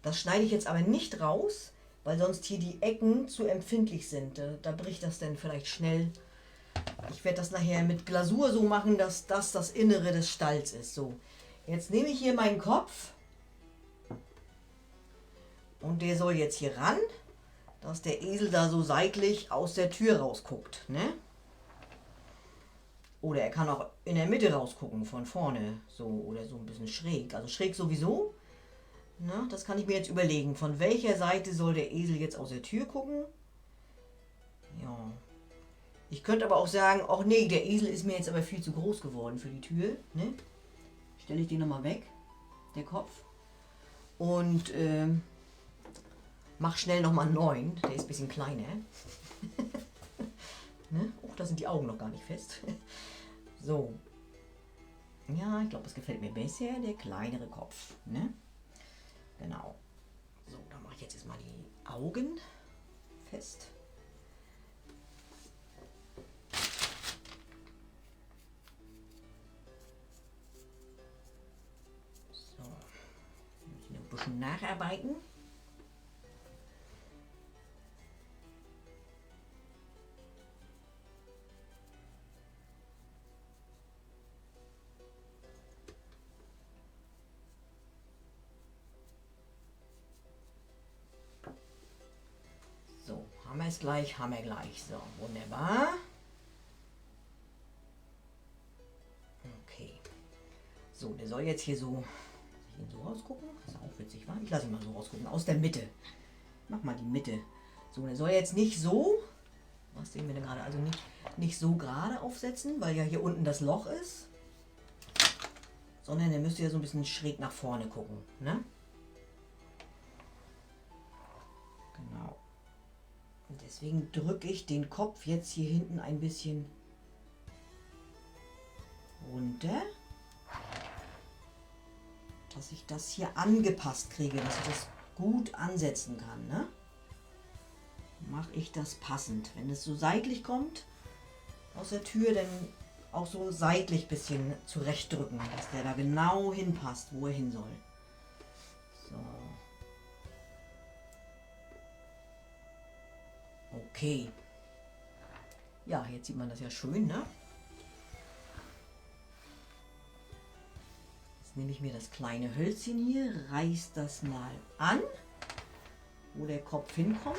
Das schneide ich jetzt aber nicht raus, weil sonst hier die Ecken zu empfindlich sind. Da bricht das dann vielleicht schnell. Ich werde das nachher mit Glasur so machen, dass das Innere des Stalls ist. So, jetzt nehme ich hier meinen Kopf und der soll jetzt hier ran, dass der Esel da so seitlich aus der Tür rausguckt, ne? Oder er kann auch in der Mitte rausgucken, von vorne, so, oder so ein bisschen schräg. Also schräg sowieso. Na, das kann ich mir jetzt überlegen. Von welcher Seite soll der Esel jetzt aus der Tür gucken? Ja. Ich könnte aber auch sagen, ach nee, der Esel ist mir jetzt aber viel zu groß geworden für die Tür, ne? Stelle ich den nochmal weg, der Kopf. Und, mach schnell nochmal einen neuen, der ist ein bisschen kleiner. Ne? Oh, da sind die Augen noch gar nicht fest. So. Ja, ich glaube, es gefällt mir besser, der kleinere Kopf. Ne? Genau. So, dann mache ich jetzt erstmal die Augen fest. So. Muss ich noch ein bisschen nacharbeiten. So, haben wir es gleich, haben wir gleich. So, wunderbar. Okay. So, der soll jetzt hier so, soll ich ihn so rausgucken? Das ist auch witzig, wa? Ich lasse ihn mal so rausgucken, aus der Mitte. Mach mal die Mitte. So, der soll jetzt nicht so, was sehen wir denn gerade, also nicht so gerade aufsetzen, weil ja hier unten das Loch ist, sondern der müsste ja so ein bisschen schräg nach vorne gucken, ne? Genau. Und deswegen drücke ich den Kopf jetzt hier hinten ein bisschen runter, dass ich das hier angepasst kriege, dass ich das gut ansetzen kann, ne? Mache ich das passend. Wenn es so seitlich kommt aus der Tür, dann auch so seitlich ein bisschen zurechtdrücken, dass der da genau hinpasst, wo er hin soll. So. Okay. Ja, jetzt sieht man das ja schön, ne? Jetzt nehme ich mir das kleine Hölzchen hier, reiß das mal an, wo der Kopf hinkommt.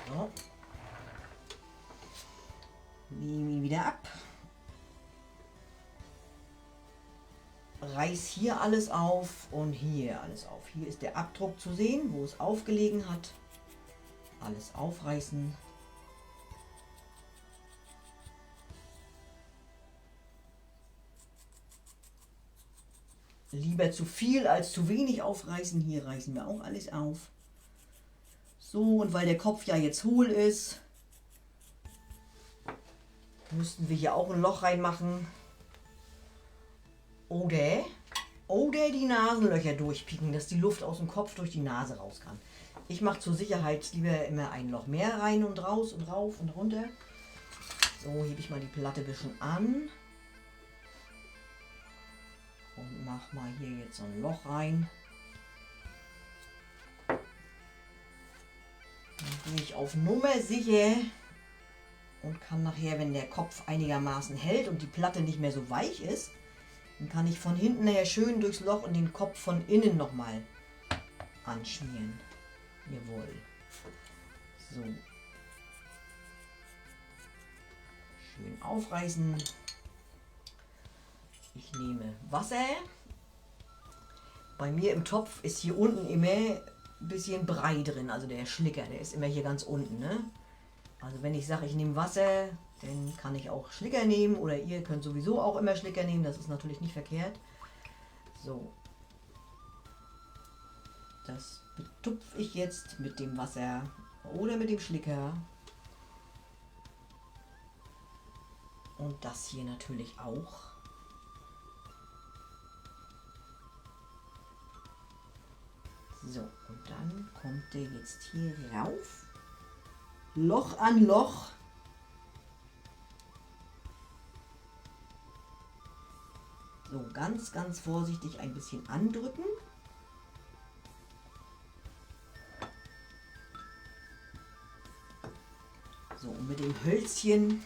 So. Nehme ihn wieder ab. Reiß hier alles auf und hier alles auf. Hier ist der Abdruck zu sehen, wo es aufgelegen hat. Alles aufreißen. Lieber zu viel als zu wenig aufreißen. Hier reißen wir auch alles auf. So, und weil der Kopf ja jetzt hohl ist, müssten wir hier auch ein Loch reinmachen. Oder die Nasenlöcher durchpieken, dass die Luft aus dem Kopf durch die Nase raus kann. Ich mache zur Sicherheit lieber immer ein Loch mehr rein und raus und rauf und runter. So, hebe ich mal die Platte ein bisschen an. Und mach mal hier jetzt so ein Loch rein. Dann gehe ich auf Nummer sicher und kann nachher, wenn der Kopf einigermaßen hält und die Platte nicht mehr so weich ist, dann kann ich von hinten her schön durchs Loch und den Kopf von innen nochmal anschmieren. Jawohl. So. Schön aufreißen. Ich nehme Wasser. Bei mir im Topf ist hier unten immer ein bisschen Brei drin, also der Schlicker, der ist immer hier ganz unten. Ne? Also wenn ich sage, ich nehme Wasser, dann kann ich auch Schlicker nehmen oder ihr könnt sowieso auch immer Schlicker nehmen, das ist natürlich nicht verkehrt. So. Das betupfe ich jetzt mit dem Wasser oder mit dem Schlicker. Und das hier natürlich auch. So, und dann kommt der jetzt hier rauf. Loch an Loch. So, ganz, ganz vorsichtig ein bisschen andrücken. So, und mit dem Hölzchen.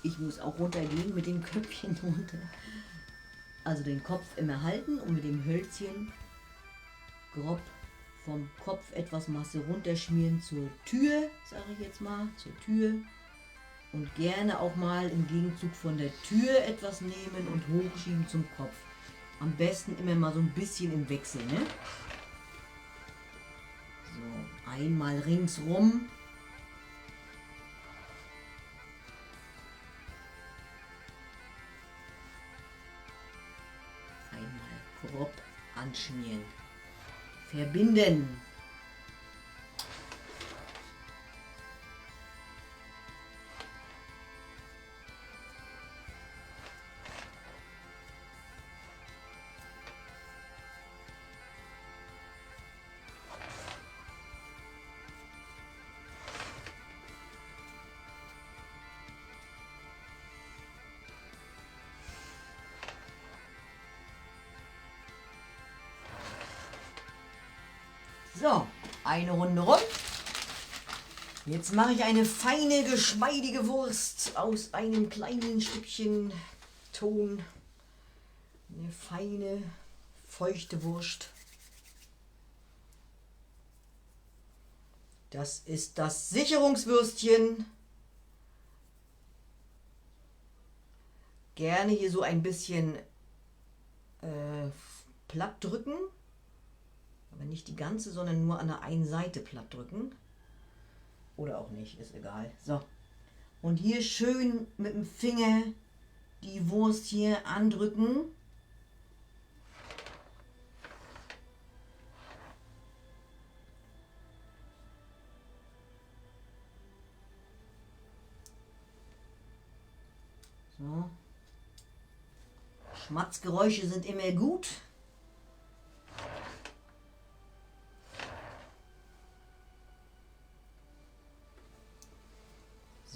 Ich muss auch runtergehen mit dem Köpfchen runter. Also den Kopf immer halten und mit dem Hölzchen grob vom Kopf etwas Masse runterschmieren zur Tür, sage ich jetzt mal, zur Tür. Und gerne auch mal im Gegenzug von der Tür etwas nehmen und hochschieben zum Kopf. Am besten immer mal so ein bisschen im Wechsel, ne? So, einmal ringsrum. Einmal grob anschmieren. Verbinden. So, eine Runde rum. Jetzt mache ich eine feine, geschmeidige Wurst aus einem kleinen Stückchen Ton. Eine feine, feuchte Wurst. Das ist das Sicherungswürstchen. Gerne hier so ein bisschen platt drücken. Aber nicht die ganze, sondern nur an der einen Seite platt drücken. Oder auch nicht, ist egal. So. Und hier schön mit dem Finger die Wurst hier andrücken. So. Schmatzgeräusche sind immer gut.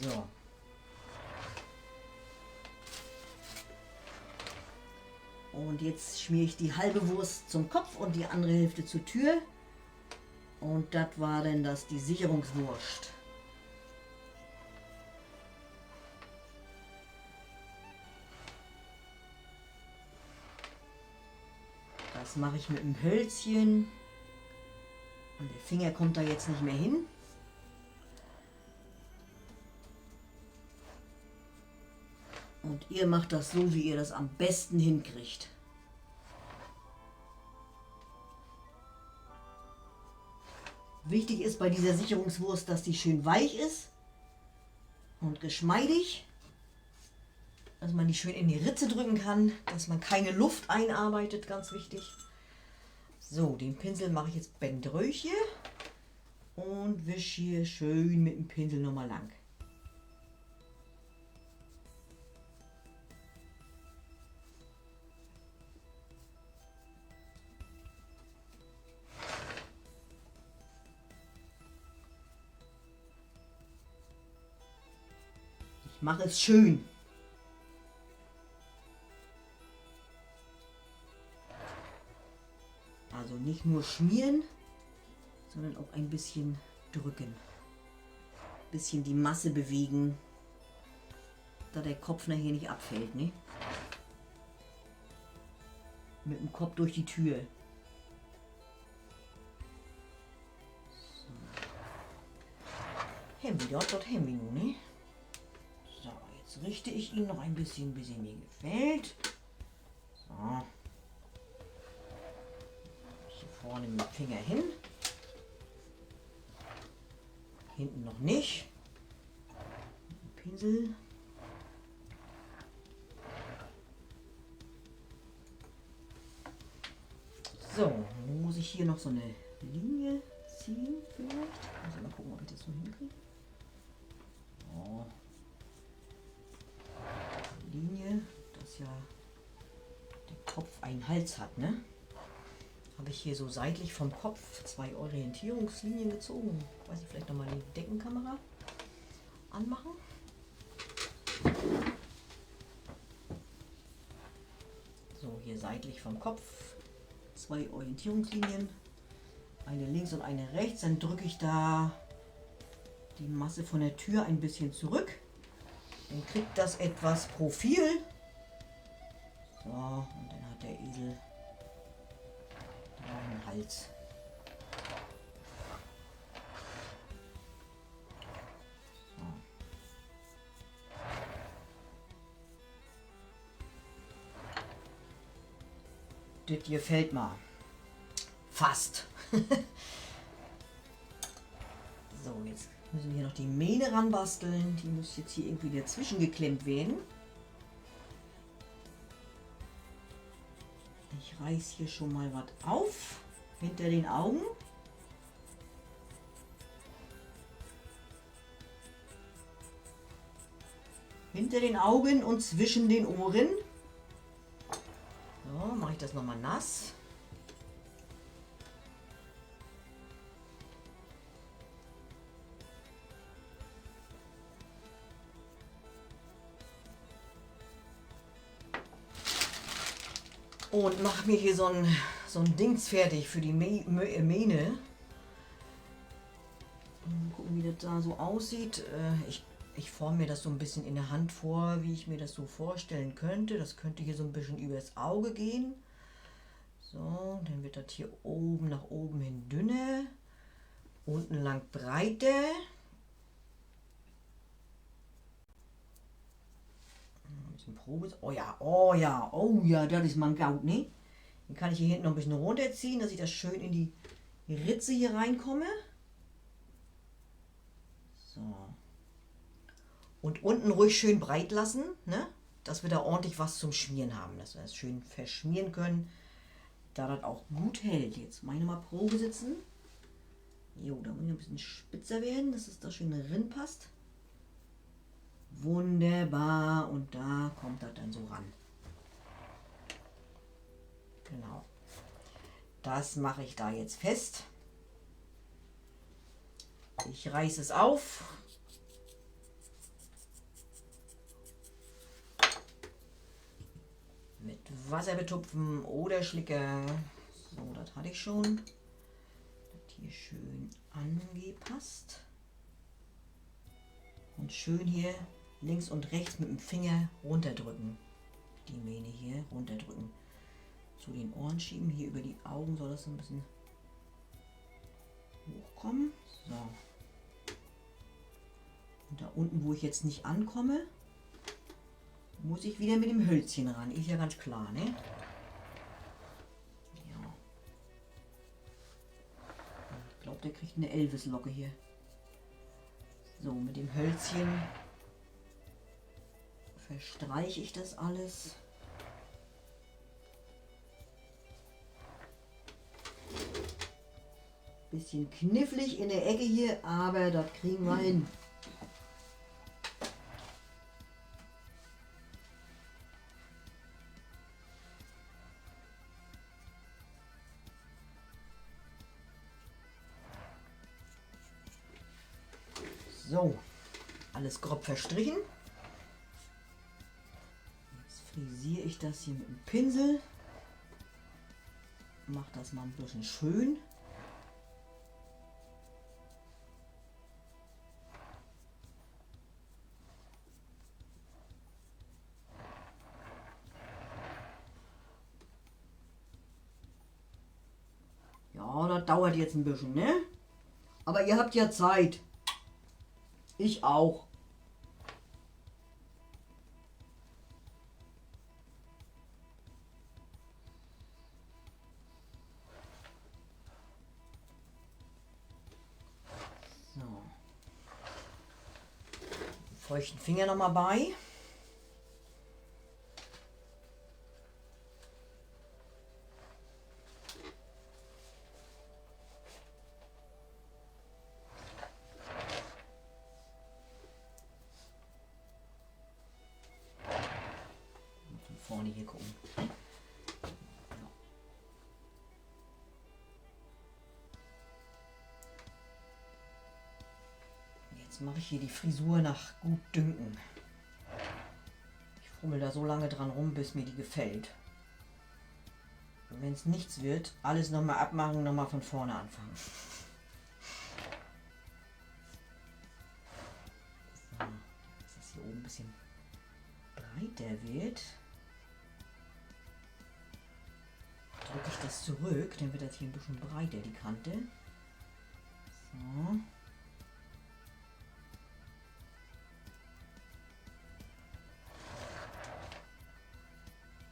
So. Und jetzt schmiere ich die halbe Wurst zum Kopf und die andere Hälfte zur Tür. Und das war denn die Sicherungswurst. Das mache ich mit dem Hölzchen. Und der Finger kommt da jetzt nicht mehr hin. Und ihr macht das so, wie ihr das am besten hinkriegt. Wichtig ist bei dieser Sicherungswurst, dass die schön weich ist und geschmeidig. Dass man die schön in die Ritze drücken kann, dass man keine Luft einarbeitet, ganz wichtig. So, den Pinsel mache ich jetzt bändröche und wische hier schön mit dem Pinsel nochmal lang. Ich mache es schön. Also nicht nur schmieren, sondern auch ein bisschen drücken. Ein bisschen die Masse bewegen, da der Kopf nachher nicht abfällt, ne? Mit dem Kopf durch die Tür. So. Haben wir dort haben wir nun, ne? So, jetzt richte ich ihn noch ein bisschen, bis er mir gefällt. So. Hier vorne mit dem Finger hin. Hinten noch nicht. Mit dem Pinsel. So, nun muss ich hier noch so eine Linie ziehen vielleicht. Muss ich mal gucken, ob ich das so hinkriege. Oh. Linie, dass ja der Kopf einen Hals hat, ne? Habe ich hier so seitlich vom Kopf 2 Orientierungslinien gezogen. Weiß ich, vielleicht nochmal die Deckenkamera anmachen. So, hier seitlich vom Kopf 2 Orientierungslinien. Eine links und eine rechts. Dann drücke ich da die Masse von der Tür ein bisschen zurück. Dann kriegt das etwas Profil. So, und dann hat der Esel da einen Hals. So. Das gefällt mir. Fast. So, jetzt müssen wir hier noch die Mähne ranbasteln. Die muss jetzt hier irgendwie dazwischen geklemmt werden. Ich reiß hier schon mal was auf. Hinter den Augen. Hinter den Augen und zwischen den Ohren. So, mache ich das nochmal nass. Und mache mir hier so ein Dings fertig für die Mähne. Gucken, wie das da so aussieht. Ich forme mir das so ein bisschen in der Hand vor, wie ich mir das so vorstellen könnte. Das könnte hier so ein bisschen übers Auge gehen. So, dann wird das hier oben nach oben hin dünner. Unten lang breiter. Ein bisschen Probe. Oh ja, oh ja, oh ja, das ist mein Gaut, ne? Dann kann ich hier hinten noch ein bisschen runterziehen, dass ich das schön in die Ritze hier reinkomme. So. Und unten ruhig schön breit lassen, ne? Dass wir da ordentlich was zum Schmieren haben, dass wir das schön verschmieren können, da das auch gut hält. Jetzt meine mal Probe sitzen. Jo, da muss ich ein bisschen spitzer werden, dass es da schön drin passt. Wunderbar, und da kommt das dann so ran. Genau. Das mache ich da jetzt fest. Ich reiße es auf. Mit Wasser betupfen oder Schlicker. So, das hatte ich schon. Das hier schön angepasst. Und schön hier links und rechts mit dem Finger runterdrücken. Die Mähne hier runterdrücken. Zu den Ohren schieben. Hier über die Augen soll das ein bisschen hochkommen. So. Und da unten, wo ich jetzt nicht ankomme, muss ich wieder mit dem Hölzchen ran. Ist ja ganz klar, ne? Ja. Ich glaube, der kriegt eine Elvis-Locke hier. So, mit dem Hölzchen verstreiche ich das alles. Bisschen knifflig in der Ecke hier, aber das kriegen wir hin. So, alles grob verstrichen. Jetzt frisiere ich das hier mit dem Pinsel. Mache das mal ein bisschen schön. Ja, das dauert jetzt ein bisschen, ne? Aber ihr habt ja Zeit. Ich auch. So. Feuchten Finger noch mal bei. Vorne hier gucken. Jetzt mache ich hier die Frisur nach Gutdünken. Ich fummel da so lange dran rum, bis mir die gefällt. Und wenn es nichts wird, alles nochmal abmachen, nochmal von vorne anfangen. So, dass das hier oben ein bisschen breiter wird. Drücke ich das zurück, dann wird das hier ein bisschen breiter, die Kante. So.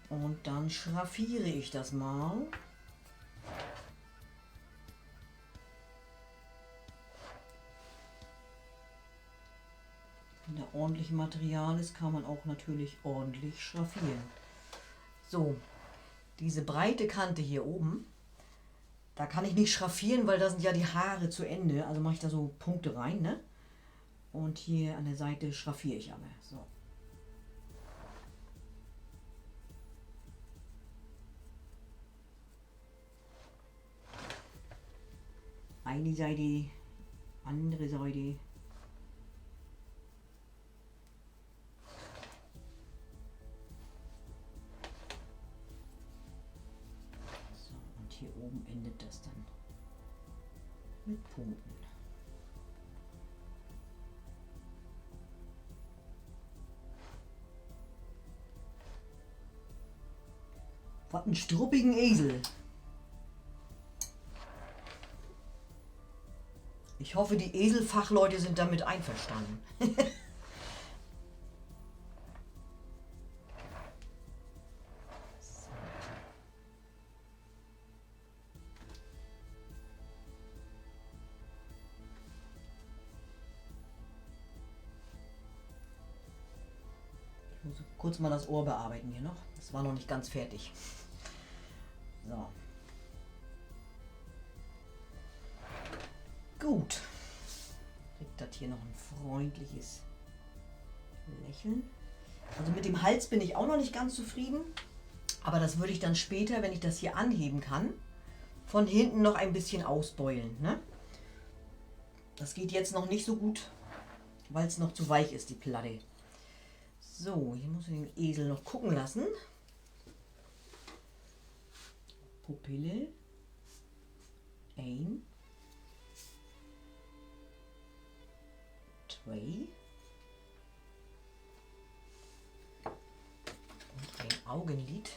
Und dann schraffiere ich das mal. Wenn da ordentlich Material ist, kann man auch natürlich ordentlich schraffieren. So. Diese breite Kante hier oben, da kann ich nicht schraffieren, weil da sind ja die Haare zu Ende. Also mache ich da so Punkte rein, ne? Und hier an der Seite schraffiere ich aber. So. Eine Seite, andere Seite. Hier oben endet das dann mit Punkten. Was einen struppigen Esel. Ich hoffe, die Eselfachleute sind damit einverstanden. Ich muss kurz mal das Ohr bearbeiten hier noch. Das war noch nicht ganz fertig. So. Gut. Kriegt das hier noch ein freundliches Lächeln. Also mit dem Hals bin ich auch noch nicht ganz zufrieden. Aber das würde ich dann später, wenn ich das hier anheben kann, von hinten noch ein bisschen ausbeulen. Ne? Das geht jetzt noch nicht so gut, weil es noch zu weich ist, die Platte. So, hier muss ich den Esel noch gucken lassen. Pupille. Ein. Zwei. Und ein Augenlid.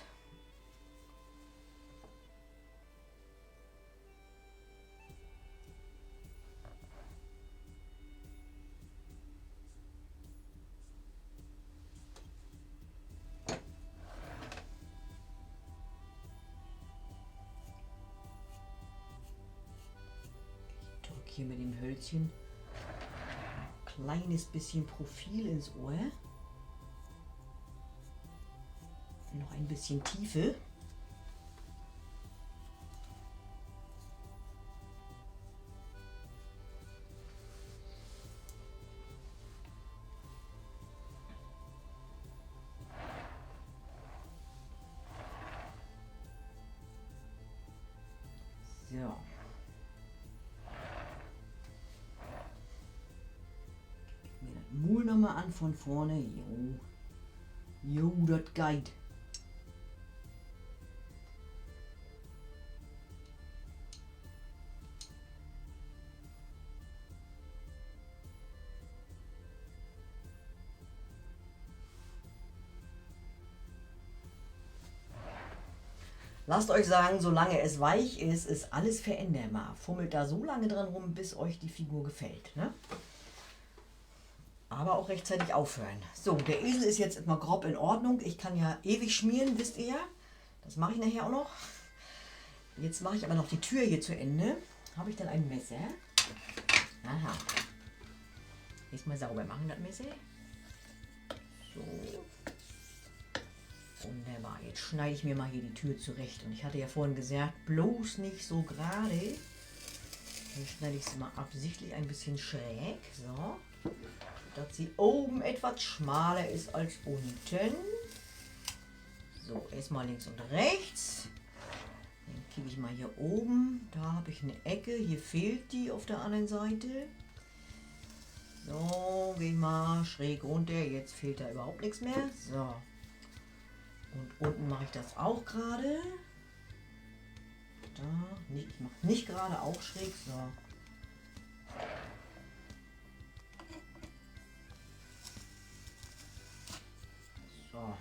Hier mit dem Hölzchen ein kleines bisschen Profil ins Ohr. Noch ein bisschen Tiefe. Mul nochmal an von vorne. Jo. Jo, das geht. Lasst euch sagen, solange es weich ist, ist alles veränderbar. Fummelt da so lange dran rum, bis euch die Figur gefällt. Ne? Aber auch rechtzeitig aufhören. So, der Esel ist jetzt immer grob in Ordnung. Ich kann ja ewig schmieren, wisst ihr ja. Das mache ich nachher auch noch. Jetzt mache ich aber noch die Tür hier zu Ende. Habe ich dann ein Messer? Aha. Jetzt mal sauber machen, das Messer. So. Wunderbar. Jetzt schneide ich mir mal hier die Tür zurecht. Und ich hatte ja vorhin gesagt, bloß nicht so gerade. Dann schneide ich sie mal absichtlich ein bisschen schräg. So. Dass sie oben etwas schmaler ist als unten. So, erstmal links und rechts. Dann kippe ich mal hier oben. Da habe ich eine Ecke. Hier fehlt die auf der anderen Seite. So, gehe ich mal schräg runter. Jetzt fehlt da überhaupt nichts mehr. So. Und unten mache ich das auch gerade. Da, nicht, ich mache nicht gerade, auch schräg. So. So.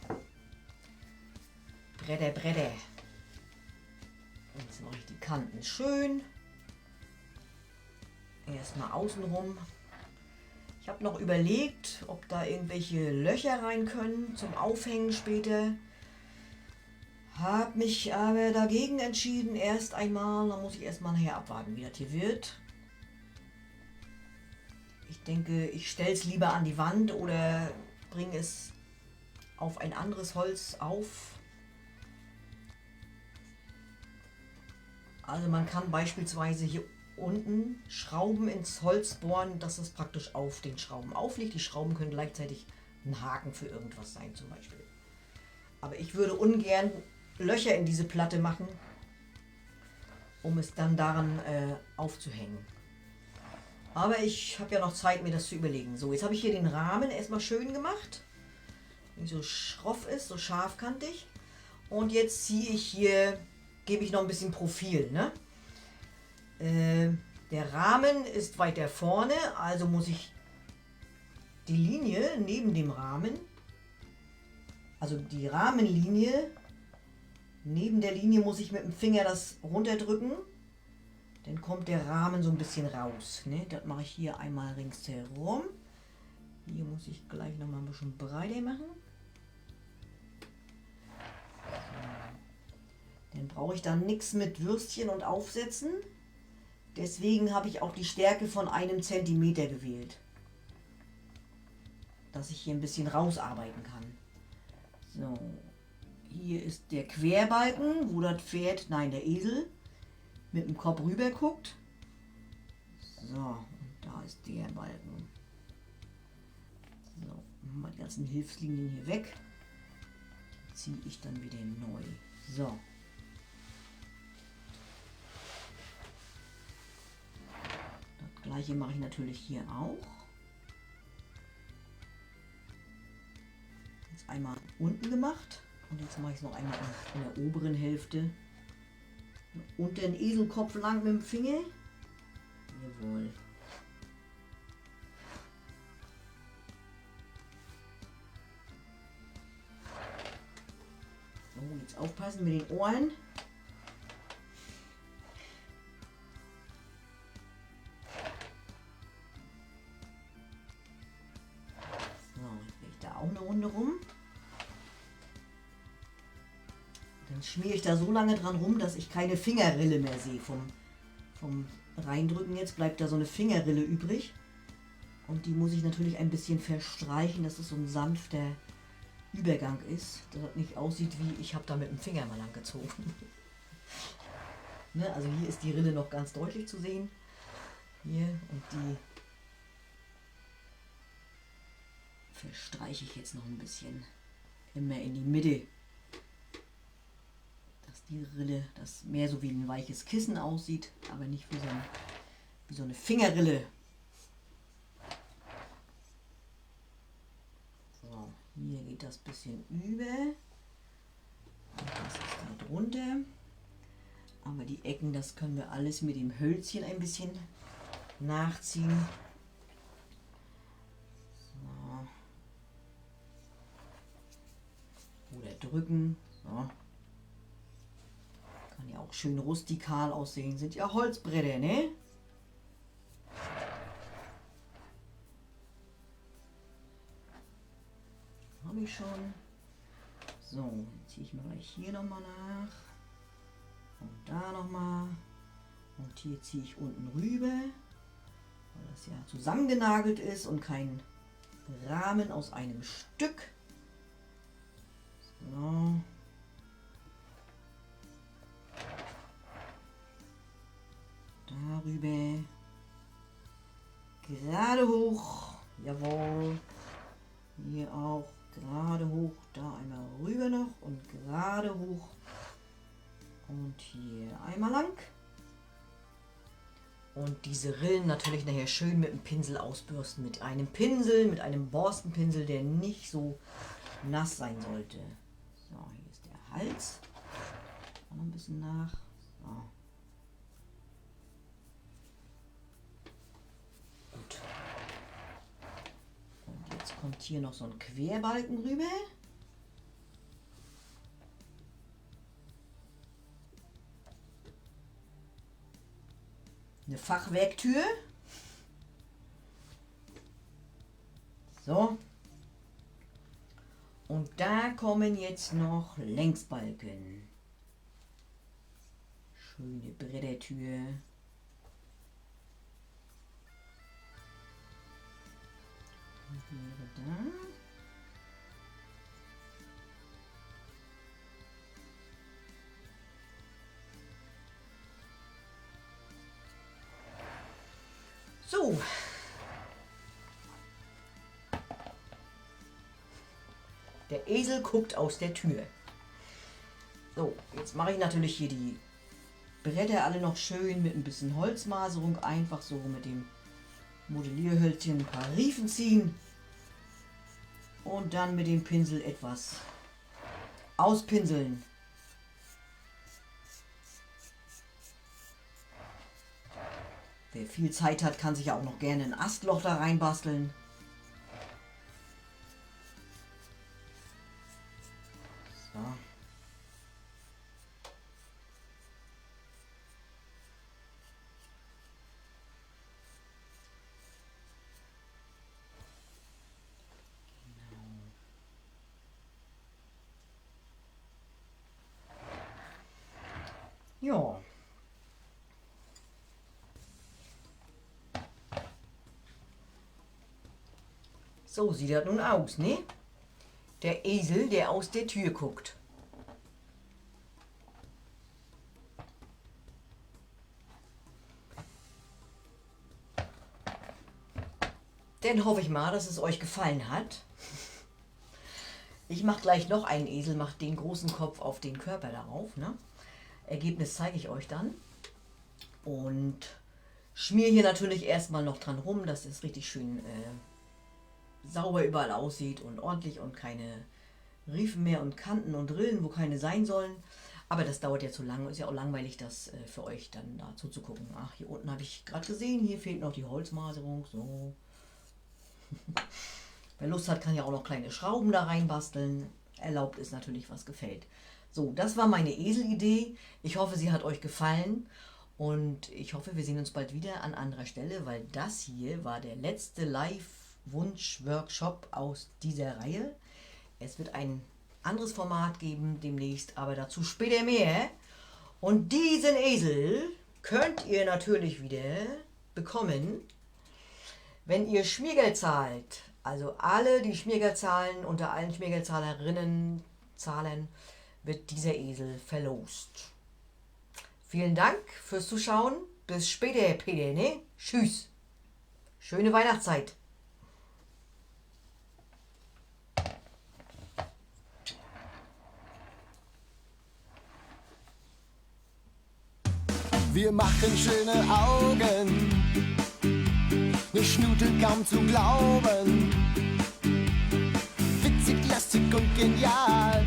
Bretter, Bretter. Und jetzt mache ich die Kanten schön. Erstmal außenrum. Ich habe noch überlegt, ob da irgendwelche Löcher rein können zum Aufhängen später. Habe mich aber dagegen entschieden, erst einmal. Da muss ich erstmal nachher abwarten, wie das hier wird. Ich denke, ich stelle es lieber an die Wand oder bringe es auf ein anderes Holz auf. Also man kann beispielsweise hier unten Schrauben ins Holz bohren, dass es praktisch auf den Schrauben aufliegt. Die Schrauben können gleichzeitig ein Haken für irgendwas sein zum Beispiel. Aber ich würde ungern Löcher in diese Platte machen, um es dann daran aufzuhängen. Aber ich habe ja noch Zeit, mir das zu überlegen. So, jetzt habe ich hier den Rahmen erstmal schön gemacht. Nicht so schroff ist, so scharfkantig. Und jetzt ziehe ich hier, gebe ich noch ein bisschen Profil. Ne? Der Rahmen ist weiter vorne, also muss ich die Linie neben dem Rahmen, also die Rahmenlinie, neben der Linie muss ich mit dem Finger das runterdrücken. Dann kommt der Rahmen so ein bisschen raus. Ne? Das mache ich hier einmal ringsherum. Hier muss ich gleich noch mal ein bisschen breiter machen. Dann brauche ich dann nichts mit Würstchen und Aufsetzen. Deswegen habe ich auch die Stärke von 1 Zentimeter gewählt. Dass ich hier ein bisschen rausarbeiten kann. So. Hier ist der Querbalken, wo das Pferd, nein, der Esel, mit dem Kopf rüber guckt. So, und da ist der Balken. So, machen wir die ganzen Hilfslinien hier weg. Die ziehe ich dann wieder neu. So. Das gleiche mache ich natürlich hier auch. Jetzt einmal unten gemacht. Und jetzt mache ich es noch einmal in der oberen Hälfte. Unter den Eselkopf lang mit dem Finger. Jawohl. So, jetzt aufpassen mit den Ohren. So, jetzt drehe ich da auch eine Runde rum. Dann schmiere ich da so lange dran rum, dass ich keine Fingerrille mehr sehe. Vom Reindrücken jetzt bleibt da so eine Fingerrille übrig. Und die muss ich natürlich ein bisschen verstreichen, dass es so ein sanfter Übergang ist. Dass das nicht aussieht wie, ich habe da mit dem Finger mal lang gezogen. Ne, also hier ist die Rille noch ganz deutlich zu sehen. Hier und die verstreiche ich jetzt noch ein bisschen. Immer in die Mitte. Dass die Rille, das mehr so wie ein weiches Kissen aussieht, aber nicht wie so eine Fingerrille. geht das ein bisschen über. Das ist da drunter. Aber die Ecken, das können wir alles mit dem Hölzchen ein bisschen nachziehen. So. Oder drücken. So. Kann ja auch schön rustikal aussehen. Sind ja Holzbretter, ne? Habe ich schon. So, jetzt ziehe ich mal gleich hier nochmal nach. Und da nochmal. Und hier ziehe ich unten rüber. Weil das ja zusammengenagelt ist und kein Rahmen aus einem Stück. So. Darüber. Gerade hoch. Jawohl. Hier auch gerade hoch. Da einmal rüber noch und gerade hoch. Und hier einmal lang. Und diese Rillen natürlich nachher schön mit dem Pinsel ausbürsten. Mit einem Pinsel, mit einem Borstenpinsel, der nicht so nass sein sollte. So, hier ist der Hals. Auch noch ein bisschen nach. So. Gut. Und jetzt kommt hier noch so ein Querbalken rüber. Eine Fachwerktür. So. Und da kommen jetzt noch Längsbalken. Schöne Brettertür. Da. So. Der Esel guckt aus der Tür. So, jetzt mache ich natürlich hier die Bretter alle noch schön mit ein bisschen Holzmaserung. Einfach so mit dem Modellierhölzchen ein paar Riefen ziehen. Und dann mit dem Pinsel etwas auspinseln. Wer viel Zeit hat, kann sich ja auch noch gerne ein Astloch da reinbasteln. So. Genau. Ja. So sieht das nun aus, ne? Der Esel, der aus der Tür guckt. Dann hoffe ich mal, dass es euch gefallen hat. Ich mache gleich noch einen Esel, mache den großen Kopf auf den Körper darauf. Ne? Ergebnis zeige ich euch dann. Und schmier hier natürlich erstmal noch dran rum, dass es richtig schön sauber überall aussieht und ordentlich und keine Riefen mehr und Kanten und Rillen, wo keine sein sollen. Aber das dauert ja zu lange, ist ja auch langweilig, das für euch dann da zuzugucken. Ach, hier unten habe ich gerade gesehen, hier fehlt noch die Holzmaserung, so. Wer Lust hat, kann ja auch noch kleine Schrauben da reinbasteln. Erlaubt ist natürlich, was gefällt. So, das war meine Eselidee. Ich hoffe, sie hat euch gefallen. Und ich hoffe, wir sehen uns bald wieder an anderer Stelle, weil das hier war der letzte Live-Wunsch-Workshop aus dieser Reihe. Es wird ein anderes Format geben demnächst, aber dazu später mehr. Und diesen Esel könnt ihr natürlich wieder bekommen, wenn ihr Schmiergeld zahlt. Also alle, die Schmiergeld zahlen, unter allen Schmiergeldzahlerinnen zahlen, wird dieser Esel verlost. Vielen Dank fürs Zuschauen. Bis später, Peter, ne? Tschüss. Schöne Weihnachtszeit. Wir machen schöne Augen, ne Schnute kaum zu glauben. Witzig, lastig, schick und genial.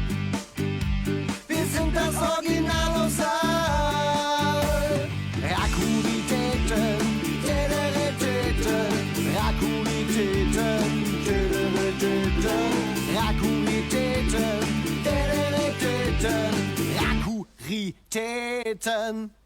Wir sind das Original aus Saal. Rakuritäten, Rakuritäten, Rakuritäten, Rakuritäten.